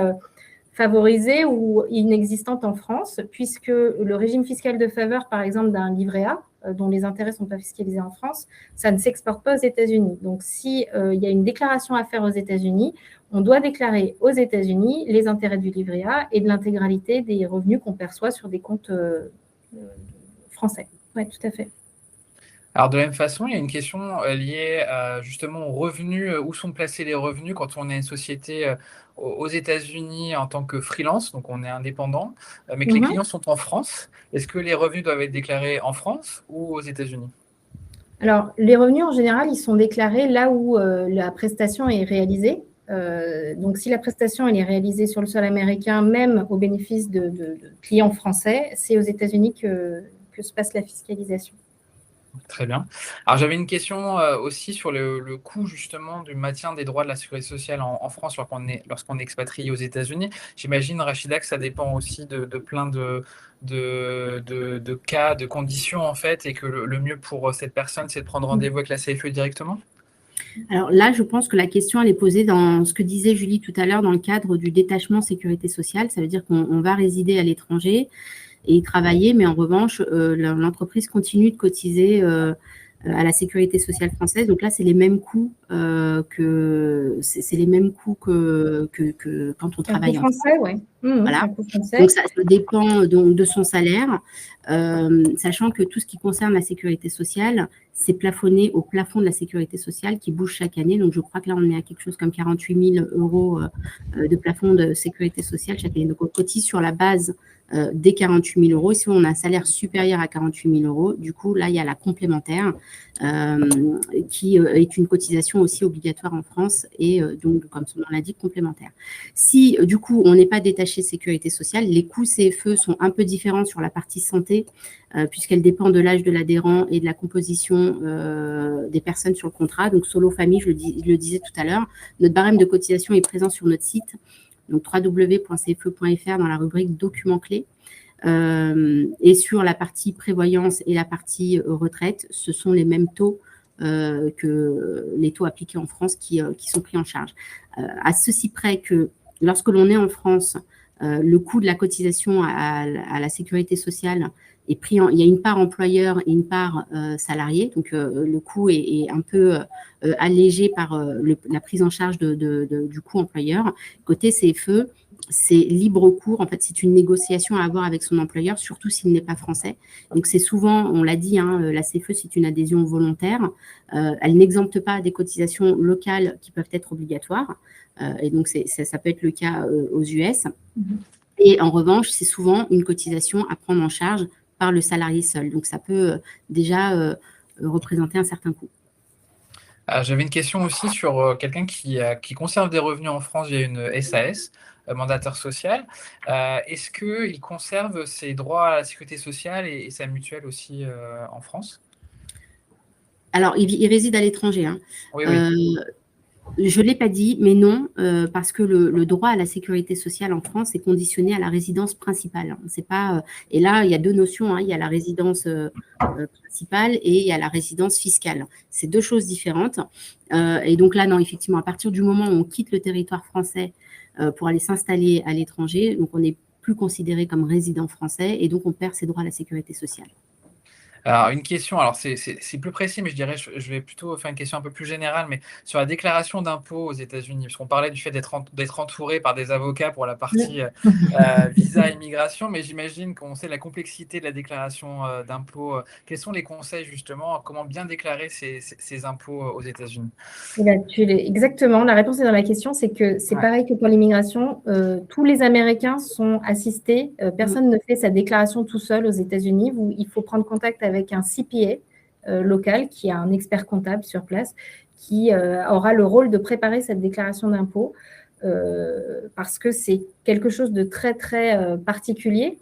favorisée ou inexistante en France, puisque le régime fiscal de faveur, par exemple, d'un livret A, dont les intérêts ne sont pas fiscalisés en France, ça ne s'exporte pas aux États-Unis. Donc, s'il y a une déclaration à faire aux États-Unis, on doit déclarer aux États-Unis les intérêts du livret A et de l'intégralité des revenus qu'on perçoit sur des comptes français. Oui, tout à fait. Alors, de la même façon, il y a une question liée justement aux revenus, où sont placés les revenus quand on est une société aux États-Unis en tant que freelance, donc on est indépendant, mais que les clients sont en France. Est-ce que les revenus doivent être déclarés en France ou aux États-Unis? Alors, les revenus, en général, ils sont déclarés là où la prestation est réalisée. Donc, si la prestation elle est réalisée sur le sol américain, même au bénéfice de clients français, c'est aux États-Unis que se passe la fiscalisation. Très bien. Alors, j'avais une question aussi sur le coût justement du maintien des droits de la sécurité sociale en France lorsqu'on est expatrié aux États-Unis. J'imagine, Rachida, que ça dépend aussi de plein de cas, de conditions en fait, et que le mieux pour cette personne, c'est de prendre rendez-vous avec la CFE directement? Alors là, je pense que la question, elle est posée dans ce que disait Julie tout à l'heure, dans le cadre du détachement sécurité sociale. Ça veut dire qu'on va résider à l'étranger et y travailler, mais en revanche, l'entreprise continue de cotiser à la sécurité sociale française. Donc là, c'est les mêmes coûts que quand on travaille en France. Ouais. Voilà. Donc ça dépend donc de son salaire, sachant que tout ce qui concerne la sécurité sociale, c'est plafonné au plafond de la sécurité sociale qui bouge chaque année. Donc je crois que là, on est à quelque chose comme 48 000 € de plafond de sécurité sociale chaque année. Donc on cotise sur la base des 48 000 €. Et si on a un salaire supérieur à 48 000 €, du coup, là, il y a la complémentaire qui est une cotisation aussi obligatoire en France et donc, comme son nom l'indique, complémentaire. Si, du coup, on n'est pas détaché sécurité sociale, les coûts CFE sont un peu différents sur la partie santé puisqu'elle dépend de l'âge de l'adhérent et de la composition des personnes sur le contrat. Donc, solo famille, je le disais tout à l'heure, notre barème de cotisation est présent sur notre site. Donc www.cfe.fr dans la rubrique documents clés. Et sur la partie prévoyance et la partie retraite, ce sont les mêmes taux que les taux appliqués en France qui sont pris en charge. À ceci près que lorsque l'on est en France, le coût de la cotisation à la sécurité sociale est pris il y a une part employeur et une part salarié, donc le coût est un peu allégé par la prise en charge du coût employeur. Côté CFE, c'est libre cours, en fait, c'est une négociation à avoir avec son employeur, surtout s'il n'est pas français. Donc, c'est souvent, on l'a dit, la CFE, c'est une adhésion volontaire. Elle n'exempte pas des cotisations locales qui peuvent être obligatoires. Et donc, ça peut être le cas aux US. Et en revanche, c'est souvent une cotisation à prendre en charge par le salarié seul. Donc, ça peut déjà représenter un certain coût. J'avais une question aussi sur quelqu'un qui conserve des revenus en France via une SAS, mandataire social. Est-ce qu'il conserve ses droits à la sécurité sociale et sa mutuelle aussi en France? Alors, il réside à l'étranger. Hein. Oui, oui. Je ne l'ai pas dit, mais non, parce que le droit à la sécurité sociale en France est conditionné à la résidence principale. C'est pas, et là, il y a deux notions. Hein, il y a la résidence principale et il y a la résidence fiscale. C'est deux choses différentes. Et donc là, non, effectivement, à partir du moment où on quitte le territoire français pour aller s'installer à l'étranger, donc on n'est plus considéré comme résident français et donc on perd ses droits à la sécurité sociale. Alors, une question, alors c'est plus précis, mais je dirais, je vais plutôt faire une question un peu plus générale, mais sur la déclaration d'impôt aux États-Unis, parce qu'on parlait du fait d'être entouré par des avocats pour la partie visa immigration, mais j'imagine qu'on sait la complexité de la déclaration d'impôt. Quels sont les conseils justement, comment bien déclarer ces impôts aux États-Unis? Exactement, la réponse est dans la question, c'est que c'est pareil que pour l'immigration, tous les Américains sont assistés, personne ne fait sa déclaration tout seul aux États-Unis, il faut prendre contact avec un CPA local qui a un expert comptable sur place qui aura le rôle de préparer cette déclaration d'impôt. parce que c'est quelque chose de très, très particulier.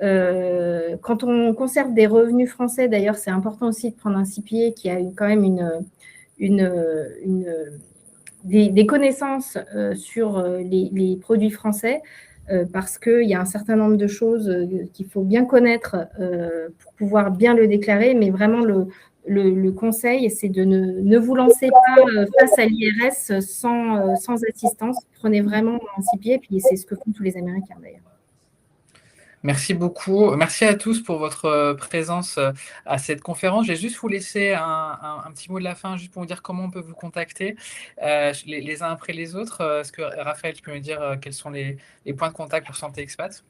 Quand on conserve des revenus français, d'ailleurs, c'est important aussi de prendre un CPA qui a quand même des connaissances sur les produits français, parce qu'il y a un certain nombre de choses qu'il faut bien connaître pour pouvoir bien le déclarer, mais vraiment le conseil, c'est de ne vous lancer pas face à l'IRS sans assistance. Prenez vraiment un CPA, et puis c'est ce que font tous les Américains d'ailleurs. Merci beaucoup. Merci à tous pour votre présence à cette conférence. Je vais juste vous laisser un petit mot de la fin, juste pour vous dire comment on peut vous contacter les uns après les autres. Est-ce que Raphaël, tu peux me dire quels sont les points de contact pour Santé Expat?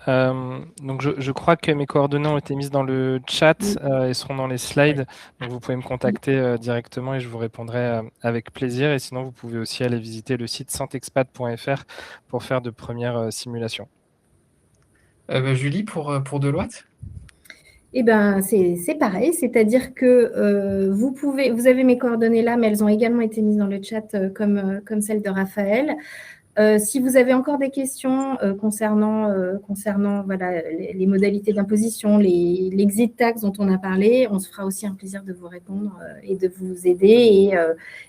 Donc je crois que mes coordonnées ont été mises dans le chat et seront dans les slides. Donc vous pouvez me contacter directement et je vous répondrai avec plaisir. Et sinon, vous pouvez aussi aller visiter le site santexpat.fr pour faire de premières simulations. Julie, pour Deloitte? Eh ben, c'est pareil, c'est-à-dire que vous avez mes coordonnées là, mais elles ont également été mises dans le chat comme celles de Raphaël. Si vous avez encore des questions concernant voilà, les modalités d'imposition, l'exit tax dont on a parlé, on se fera aussi un plaisir de vous répondre et de vous aider et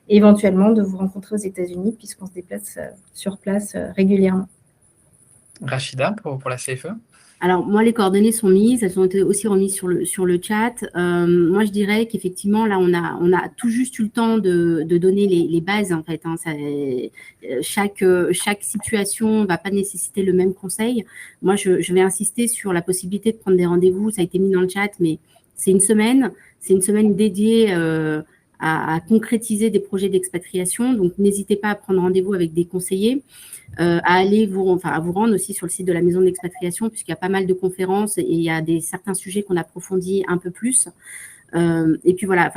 éventuellement de vous rencontrer aux États-Unis puisqu'on se déplace sur place régulièrement. Rachida, pour la CFE? Alors, moi, les coordonnées sont mises, elles ont été aussi remises sur le chat. Moi, je dirais qu'effectivement, là, on a tout juste eu le temps de donner les bases, en fait. Hein. Chaque situation ne va pas nécessiter le même conseil. Moi, je vais insister sur la possibilité de prendre des rendez-vous. Ça a été mis dans le chat, mais c'est une semaine dédiée à concrétiser des projets d'expatriation. Donc, n'hésitez pas à prendre rendez-vous avec des conseillers. À vous rendre aussi sur le site de la Maison de l'Expatriation, puisqu'il y a pas mal de conférences et il y a certains sujets qu'on approfondit un peu plus. Et puis voilà,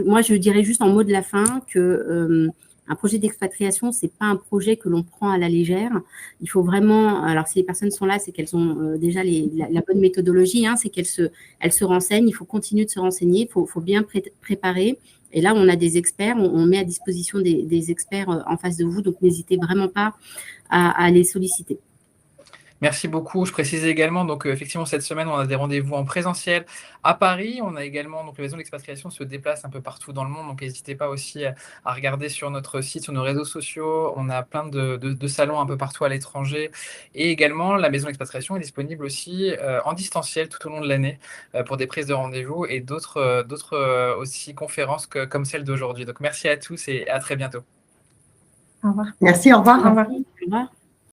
moi je dirais juste en mot de la fin que un projet d'expatriation, c'est pas un projet que l'on prend à la légère. Il faut vraiment, alors si les personnes sont là, c'est qu'elles ont déjà la bonne méthodologie, hein, c'est qu'elles se renseignent. Il faut continuer de se renseigner, il faut bien préparer. Et là, on a des experts, on met à disposition des experts en face de vous, donc n'hésitez vraiment pas à les solliciter. Merci beaucoup. Je précise également, donc effectivement, cette semaine, on a des rendez-vous en présentiel à Paris. On a également, donc la Maison de l'Expatriation se déplace un peu partout dans le monde, donc n'hésitez pas aussi à regarder sur notre site, sur nos réseaux sociaux. On a plein de salons un peu partout à l'étranger. Et également, la Maison de l'Expatriation est disponible aussi en distanciel tout au long de l'année pour des prises de rendez-vous et d'autres aussi conférences comme celle d'aujourd'hui. Donc merci à tous et à très bientôt. Au revoir. Merci, au revoir. Au revoir. Au revoir.